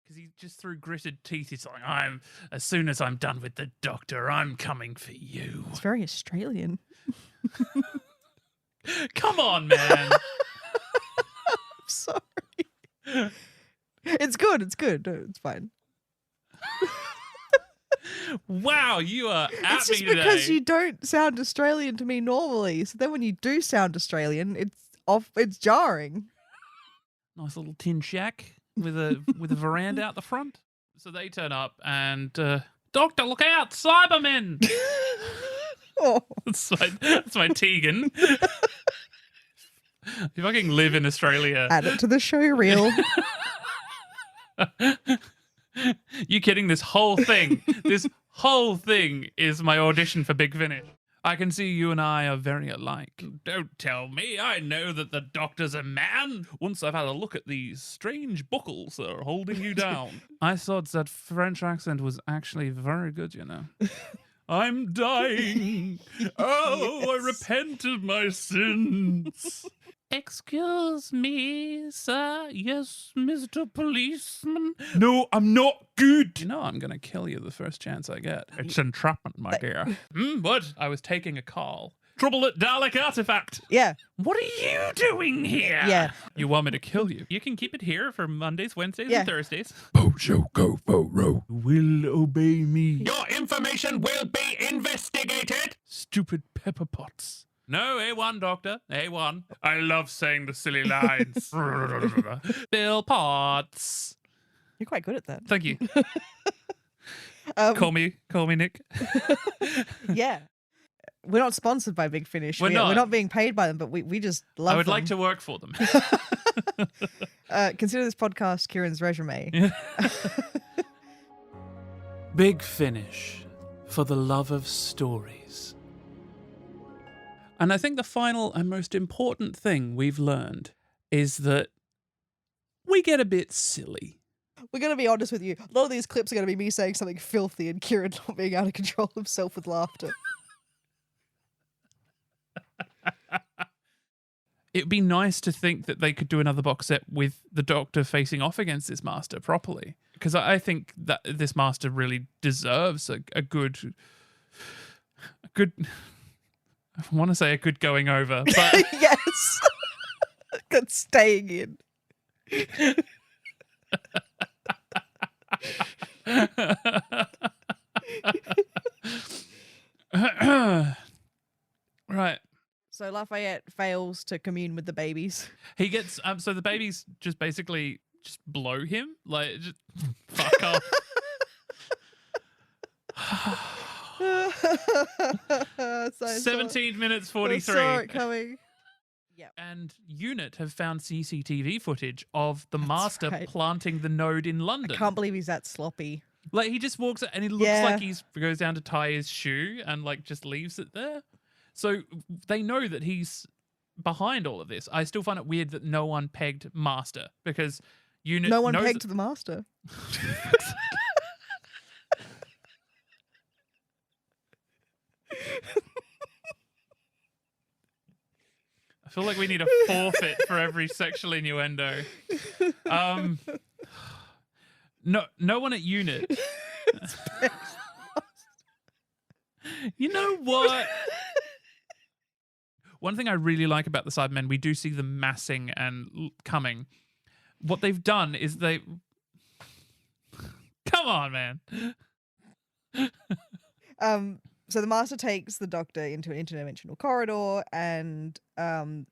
Speaker 1: Because he just through gritted teeth, he's like, as soon as I'm done with the Doctor, I'm coming for you.
Speaker 2: It's very Australian.
Speaker 1: Come on, man.
Speaker 2: I'm sorry. It's good. No, it's fine.
Speaker 1: Wow, you are at
Speaker 2: It's just
Speaker 1: me today.
Speaker 2: because you don't sound Australian to me normally. So then when you do sound Australian, it's jarring.
Speaker 1: Nice little tin shack with a veranda out the front. So they turn up and Doctor, look out, Cybermen!
Speaker 2: Oh.
Speaker 1: That's my Tegan. If I can live in Australia.
Speaker 2: Add it to the show reel.
Speaker 1: You kidding? This whole thing is my audition for Big Finish. I can see you and I are very alike. Don't tell me. I know that the Doctor's a man. Once I've had a look at these strange buckles that are holding you down. I thought that French accent was actually very good, you know. I'm dying. Oh, yes. I repent of my sins. Excuse me, sir. Yes, Mr. Policeman. No, I'm not good. You know I'm going to kill you the first chance I get. It's entrapment, my dear. But I was taking a call. Trouble at Dalek Artifact.
Speaker 2: Yeah.
Speaker 1: What are you doing here?
Speaker 2: Yeah.
Speaker 1: You want me to kill you? You can keep it here for Mondays, Wednesdays, and Thursdays.
Speaker 13: Bojo go Boro.
Speaker 1: Will obey me.
Speaker 11: Your information will be investigated.
Speaker 1: Stupid pepper pots. No, A1, Doctor. A1. I love saying the silly lines. Bill Potts.
Speaker 2: You're quite good at that.
Speaker 1: Thank you. Call me Nick.
Speaker 2: Yeah. We're not sponsored by Big Finish. We're not being paid by them, but we just love them.
Speaker 1: I would like to work for them.
Speaker 2: Consider this podcast Kieran's resume.
Speaker 1: Big Finish, for the love of stories. And I think the final and most important thing we've learned is that we get a bit silly.
Speaker 2: We're going to be honest with you. A lot of these clips are going to be me saying something filthy and Kieran not being able to control himself with laughter.
Speaker 1: it'd be nice to think that they could do another box set with the Doctor facing off against this Master properly. Because I think that this Master really deserves a good... I want to say a good going over, but...
Speaker 2: Yes. Good staying in.
Speaker 1: Right.
Speaker 2: So Lafayette fails to commune with the babies.
Speaker 1: He gets so the babies just basically just blow him, like just fuck off. 17 minutes 43.
Speaker 2: I saw it coming.
Speaker 1: Yep. And Unit have found CCTV footage of the Master planting the node in London.
Speaker 2: I can't believe he's that sloppy.
Speaker 1: Like he just walks and he looks like he goes down to tie his shoe and like just leaves it there. So they know that he's behind all of this. I still find it weird that no one pegged Master because Unit.
Speaker 2: No one pegged the Master.
Speaker 1: I feel like we need a forfeit for every sexual innuendo. No one at Unit. You know what? One thing I really like about the Cybermen, we do see them massing and coming. What they've done is they... Come on, man.
Speaker 2: So the Master takes the Doctor into an interdimensional corridor, and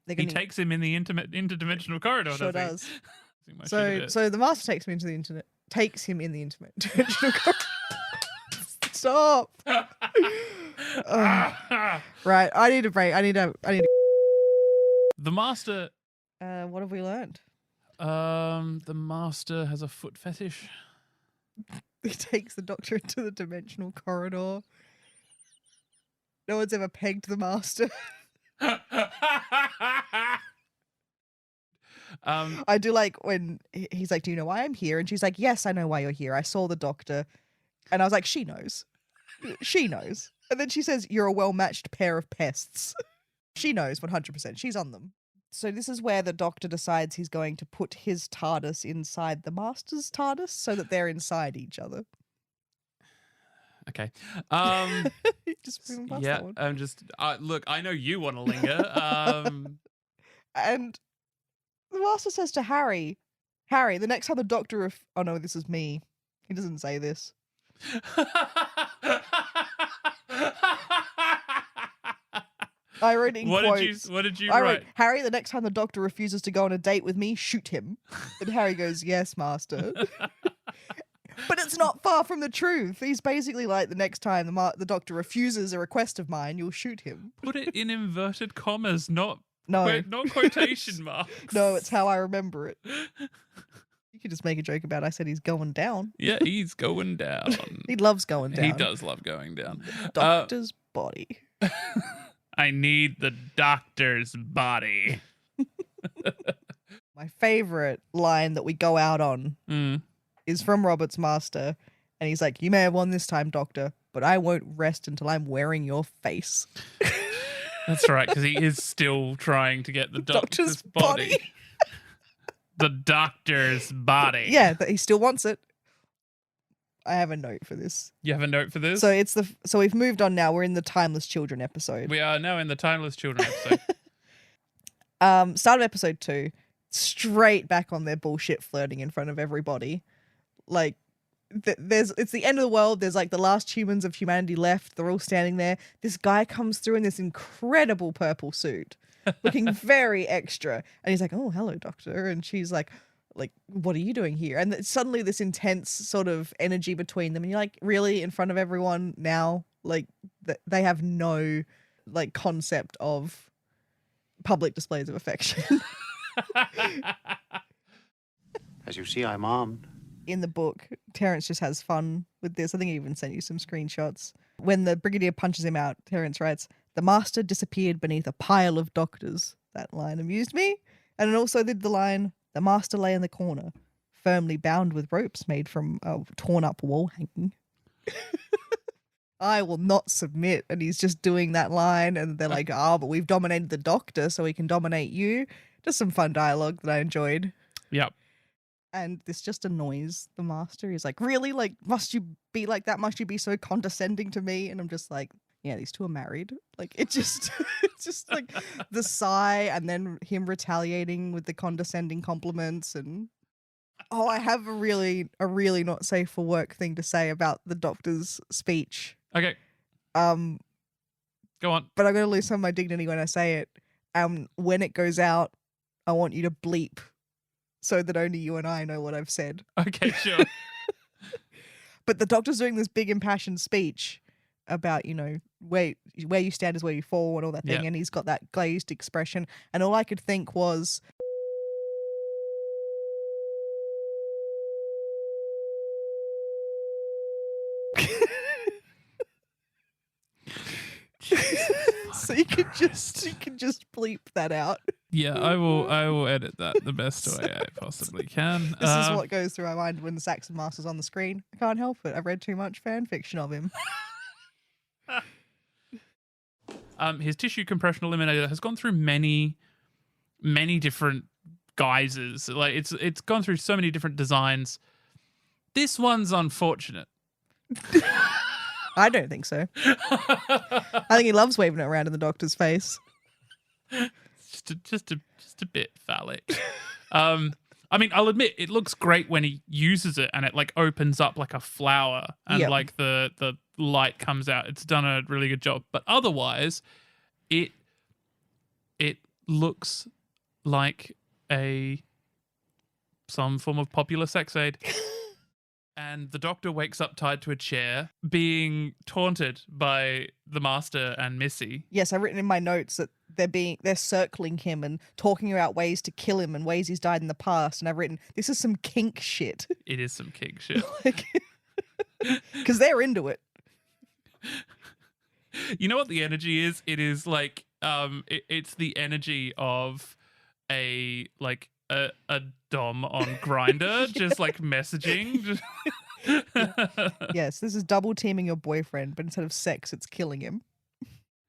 Speaker 1: he takes him in the interdimensional corridor.
Speaker 2: Sure
Speaker 1: does
Speaker 2: he? So the Master takes him into the internet. Takes him in the interdimensional corridor. Stop. Right, I need a break. I need a.
Speaker 1: The Master.
Speaker 2: What have we learned?
Speaker 1: The Master has a foot fetish.
Speaker 2: He takes the Doctor into the dimensional corridor. No one's ever pegged the Master. I do like when he's like, "Do you know why I'm here?" And she's like, "Yes, I know why you're here. I saw the Doctor." And I was like, "She knows. She knows." And then she says, "You're a well-matched pair of pests." She knows 100%. She's on them. So this is where the Doctor decides he's going to put his TARDIS inside the Master's TARDIS so that they're inside each other.
Speaker 1: Okay.
Speaker 2: Just moving past
Speaker 1: yeah,
Speaker 2: that one.
Speaker 1: I'm just look, I know you want to linger.
Speaker 2: And the Master says to Harry, "Harry, the next time the Doctor oh no, this is me." He doesn't say this. I wrote in quotes.
Speaker 1: What did you
Speaker 2: I
Speaker 1: write?
Speaker 2: wrote, "Harry, the next time the Doctor refuses to go on a date with me, shoot him." And Harry goes, "Yes, Master." But it's not far from the truth. He's basically like, the next time the Doctor refuses a request of mine, you'll shoot him.
Speaker 1: Put it in inverted commas, not
Speaker 2: not
Speaker 1: quotation marks.
Speaker 2: No, it's how I remember it. You could just make a joke about I said he's going down.
Speaker 1: Yeah, he's going down.
Speaker 2: He loves going down.
Speaker 1: He does love going down.
Speaker 2: The Doctor's body.
Speaker 1: I need the Doctor's body.
Speaker 2: My favorite line that we go out on is from Robert's Master. And he's like, "You may have won this time, Doctor, but I won't rest until I'm wearing your face."
Speaker 1: That's right, because he is still trying to get the Doctor's body. The Doctor's body.
Speaker 2: Yeah, but he still wants it. I have a note for this.
Speaker 1: You have a note for this?
Speaker 2: So we've moved on now. We're in the Timeless Children episode.
Speaker 1: We are now in the Timeless Children episode.
Speaker 2: Start of episode 2. Straight back on their bullshit flirting in front of everybody. Like, it's the end of the world. There's like the last humans of humanity left. They're all standing there. This guy comes through in this incredible purple suit, looking very extra. And he's like, "Oh, hello, Doctor." And she's like, "What are you doing here?" And suddenly this intense sort of energy between them. And you're like, really? In front of everyone now? Like, they have no like concept of public displays of affection.
Speaker 18: As you see, I'm armed.
Speaker 2: In the book, Terence just has fun with this. I think he even sent you some screenshots. When the Brigadier punches him out, Terence writes, "The Master disappeared beneath a pile of doctors." That line amused me. And it also did the line, "The Master lay in the corner, firmly bound with ropes made from a torn up wall hanging." I will not submit. And he's just doing that line. And they're like, oh, but we've dominated the doctor, so we can dominate you. Just some fun dialogue that I enjoyed.
Speaker 1: Yep.
Speaker 2: And this just annoys the master. He's like, really? Like, must you be like that? Must you be so condescending to me? And I'm just like, yeah, these two are married. Like, it just, it's just like the sigh and then him retaliating with the condescending compliments. And oh, I have a really not safe for work thing to say about the doctor's speech.
Speaker 1: Okay. Go on.
Speaker 2: But I'm going to lose some of my dignity when I say it. When it goes out, I want you to bleep so that only you and I know what I've said.
Speaker 1: Okay, sure.
Speaker 2: But the doctor's doing this big impassioned speech about, you know, where you stand is where you fall and all that thing.
Speaker 1: Yeah.
Speaker 2: And he's got that glazed expression. And all I could think was, so you can just bleep that out.
Speaker 1: Yeah, I will edit that the best way I possibly can.
Speaker 2: This is what goes through my mind when the Saxon Master's on the screen. I can't help it. I've read too much fan fiction of him.
Speaker 1: His tissue compression eliminator has gone through many different guises. Like it's gone through so many different designs. This one's unfortunate.
Speaker 2: I don't think so. I think he loves waving it around in the doctor's face.
Speaker 1: Just a bit phallic. I mean, I'll admit it looks great when he uses it and it like opens up like a flower and like the light comes out. It's done a really good job. But otherwise, it looks like some form of popular sex aid. And the doctor wakes up tied to a chair, being taunted by the master and Missy.
Speaker 2: Yes, I've written in my notes that they're circling him and talking about ways to kill him and ways he's died in the past. And I've written, this is some kink shit.
Speaker 1: It is some kink shit.
Speaker 2: Because they're into it.
Speaker 1: You know what the energy is? It is like it's the energy of a dom on Grindr, just like messaging.
Speaker 2: Yes, this is double teaming your boyfriend, but instead of sex, it's killing him.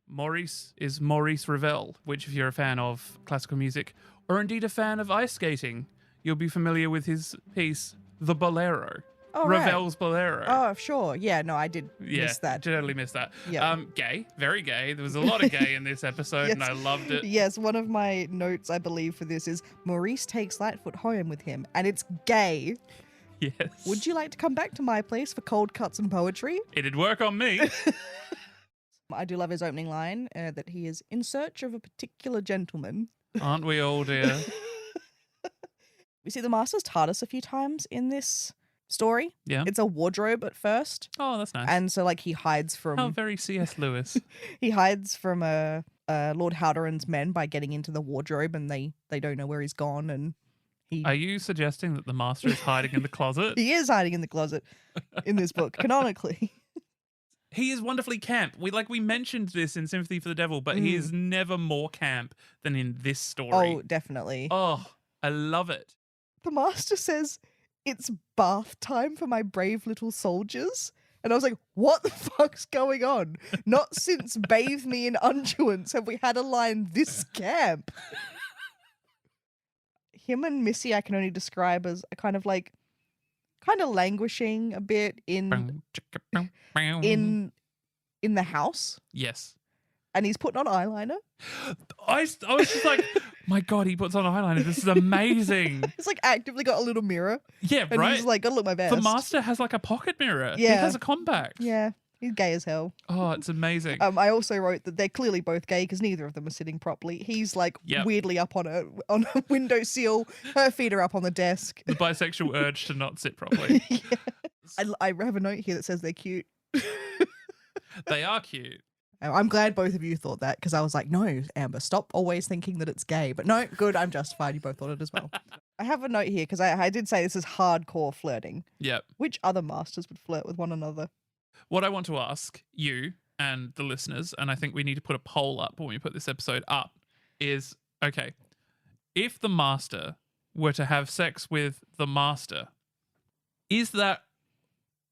Speaker 1: Maurice is Maurice Ravel, which if you're a fan of classical music or indeed a fan of ice skating, you'll be familiar with his piece, The Bolero.
Speaker 2: Oh, right.
Speaker 1: Ravel's Bolero.
Speaker 2: Oh, sure. Yeah, no, I did miss that.
Speaker 1: Totally missed that.
Speaker 2: Yeah.
Speaker 1: Gay, very gay. There was a lot of gay in this episode,
Speaker 2: Yes.
Speaker 1: and I loved it.
Speaker 2: Yes, one of my notes, I believe, for this is Maurice takes Lightfoot home with him, and it's gay.
Speaker 1: Yes.
Speaker 2: Would you like to come back to my place for cold cuts and poetry?
Speaker 1: It'd work on me.
Speaker 2: I do love his opening line, that he is in search of a particular gentleman.
Speaker 1: Aren't we all, dear?
Speaker 2: We see the Master's TARDIS a few times in this story.
Speaker 1: Yeah.
Speaker 2: It's a wardrobe at first.
Speaker 1: Oh, that's nice.
Speaker 2: And so, like, he hides from...
Speaker 1: How very C.S. Lewis.
Speaker 2: He hides from Lord Haldoran's men by getting into the wardrobe, and they don't know where he's gone, and he...
Speaker 1: Are you suggesting that the Master is hiding in the closet?
Speaker 2: He is hiding in the closet in this book, canonically.
Speaker 1: He is wonderfully camp. We mentioned this in Sympathy for the Devil, but he is never more camp than in this story.
Speaker 2: Oh, definitely.
Speaker 1: Oh, I love it.
Speaker 2: The Master says, it's bath time for my brave little soldiers. And I was like, what the fuck's going on? Not since Bathe Me in Unguents have we had a line this camp. Him and Missy I can only describe as a kind of languishing a bit in the house.
Speaker 1: Yes.
Speaker 2: And he's putting on eyeliner.
Speaker 1: I was just like, my God, he puts on eyeliner. This is amazing.
Speaker 2: He's like actively got a little mirror.
Speaker 1: Yeah,
Speaker 2: and
Speaker 1: right.
Speaker 2: He's like, gotta look my best.
Speaker 1: The Master has like a pocket mirror.
Speaker 2: Yeah.
Speaker 1: He has a compact.
Speaker 2: Yeah. He's gay as hell.
Speaker 1: Oh, it's amazing.
Speaker 2: I also wrote that they're clearly both gay because neither of them are sitting properly. He's like weirdly up on a windowsill. Her feet are up on the desk.
Speaker 1: The bisexual urge to not sit properly.
Speaker 2: Yeah. I have a note here that says they're cute.
Speaker 1: They are cute.
Speaker 2: I'm glad both of you thought that because I was like, no, Amber, stop always thinking that it's gay. But no, good, I'm justified. You both thought it as well. I have a note here because I did say this is hardcore flirting.
Speaker 1: Yep.
Speaker 2: Which other masters would flirt with one another?
Speaker 1: What I want to ask you and the listeners, and I think we need to put a poll up when we put this episode up, is, okay, if the Master were to have sex with the Master, is that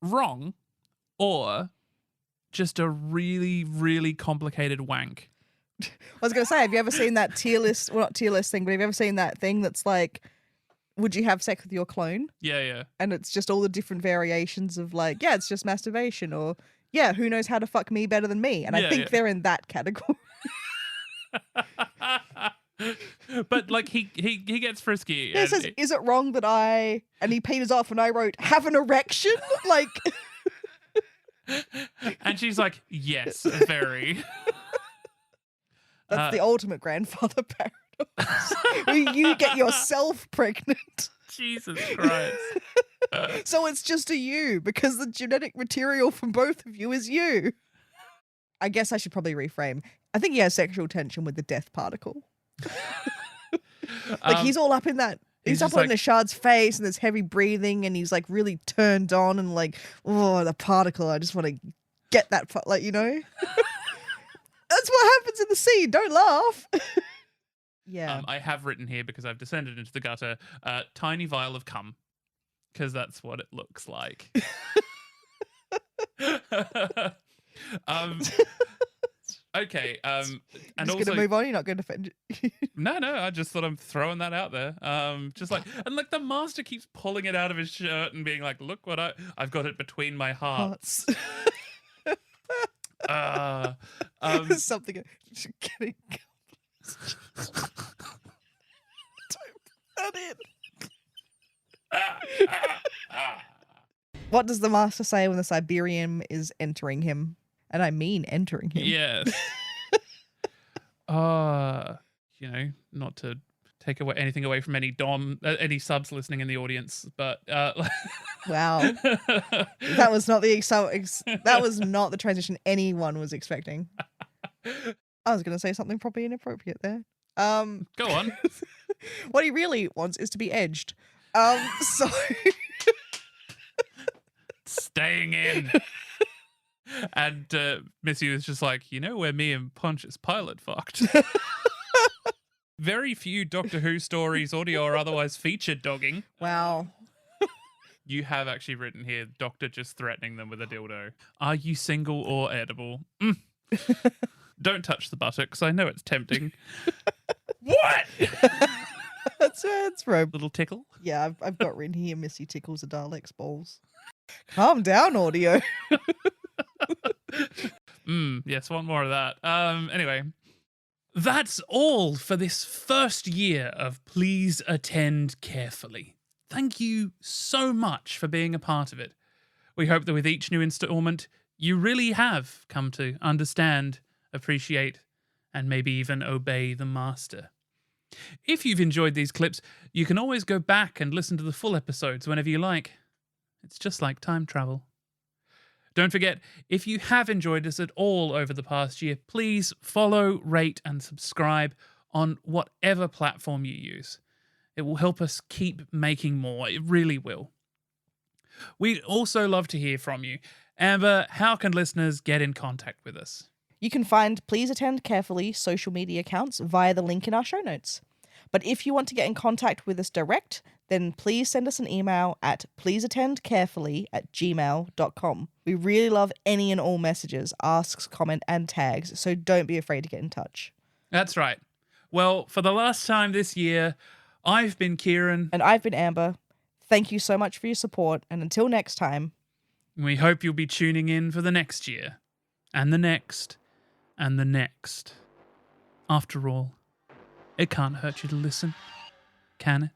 Speaker 1: wrong or just a really, really complicated wank.
Speaker 2: I was going to say, have you ever seen that tier list, well, not tier list thing, but have you ever seen that thing that's like, would you have sex with your clone?
Speaker 1: Yeah.
Speaker 2: And it's just all the different variations of like, yeah, it's just masturbation, or yeah, who knows how to fuck me better than me? And I think they're in that category.
Speaker 1: But like he gets frisky.
Speaker 2: Yeah, it says, is it wrong that I, and he peters off and I wrote, have an erection? Like.
Speaker 1: And she's like, yes, very.
Speaker 2: That's the ultimate grandfather paradox. Where you get yourself pregnant.
Speaker 1: Jesus Christ.
Speaker 2: So it's just a you, because the genetic material from both of you is you. I guess I should probably reframe. I think he has sexual tension with the death particle. Like he's all up in that. He's up on the Shard's face, and there's heavy breathing, and he's like really turned on, and like, oh, the particle. I just want to get that, like, you know. That's what happens in the scene. Don't laugh. Yeah.
Speaker 1: I have written here, because I've descended into the gutter, tiny vial of cum, because that's what it looks like. Okay. And
Speaker 2: just
Speaker 1: also,
Speaker 2: gonna move on. You're not going to defend it.
Speaker 1: No. I just thought I'm throwing that out there. Just like, and like the master keeps pulling it out of his shirt and being like, "Look what I've got it between my hearts."
Speaker 2: Something. Getting. Don't put that in. What does the master say when the Siberian is entering him? And I mean entering him.
Speaker 1: Yes. You know, not to take anything away from any any subs listening in the audience, but
Speaker 2: wow, that was not that was not the transition anyone was expecting. I was going to say something probably inappropriate there.
Speaker 1: Go on.
Speaker 2: What he really wants is to be edged. So
Speaker 1: staying in. And Missy was just like, you know where me and Pontius Pilate fucked? Very few Doctor Who stories, audio or otherwise, featured dogging.
Speaker 2: Wow.
Speaker 1: You have actually written here, Doctor just threatening them with a dildo. Are you single or edible? Don't touch the buttocks. I know it's tempting. What?
Speaker 2: That's right.
Speaker 1: Little tickle?
Speaker 2: Yeah, I've got written here, Missy tickles a Dalek's balls. Calm down, audio.
Speaker 1: Yes, want more of that. Anyway, that's all for this first year of Please Attend Carefully. Thank you so much for being a part of it. We hope that with each new installment, you really have come to understand, appreciate, and maybe even obey the master. If you've enjoyed these clips, you can always go back and listen to the full episodes whenever you like. It's just like time travel. Don't forget, if you have enjoyed us at all over the past year, please follow, rate, and subscribe on whatever platform you use. It will help us keep making more. It really will. We'd also love to hear from you. Amber, how can listeners get in contact with us?
Speaker 2: You can find Please Attend Carefully social media accounts via the link in our show notes. But if you want to get in contact with us direct, then please send us an email at pleaseattendcarefully@gmail.com. We really love any and all messages, asks, comment, and tags, so don't be afraid to get in touch.
Speaker 1: That's right. Well, for the last time this year, I've been Ciarán.
Speaker 2: And I've been Amber. Thank you so much for your support, and until next time.
Speaker 1: We hope you'll be tuning in for the next year, and the next, and the next. After all, it can't hurt you to listen, can it?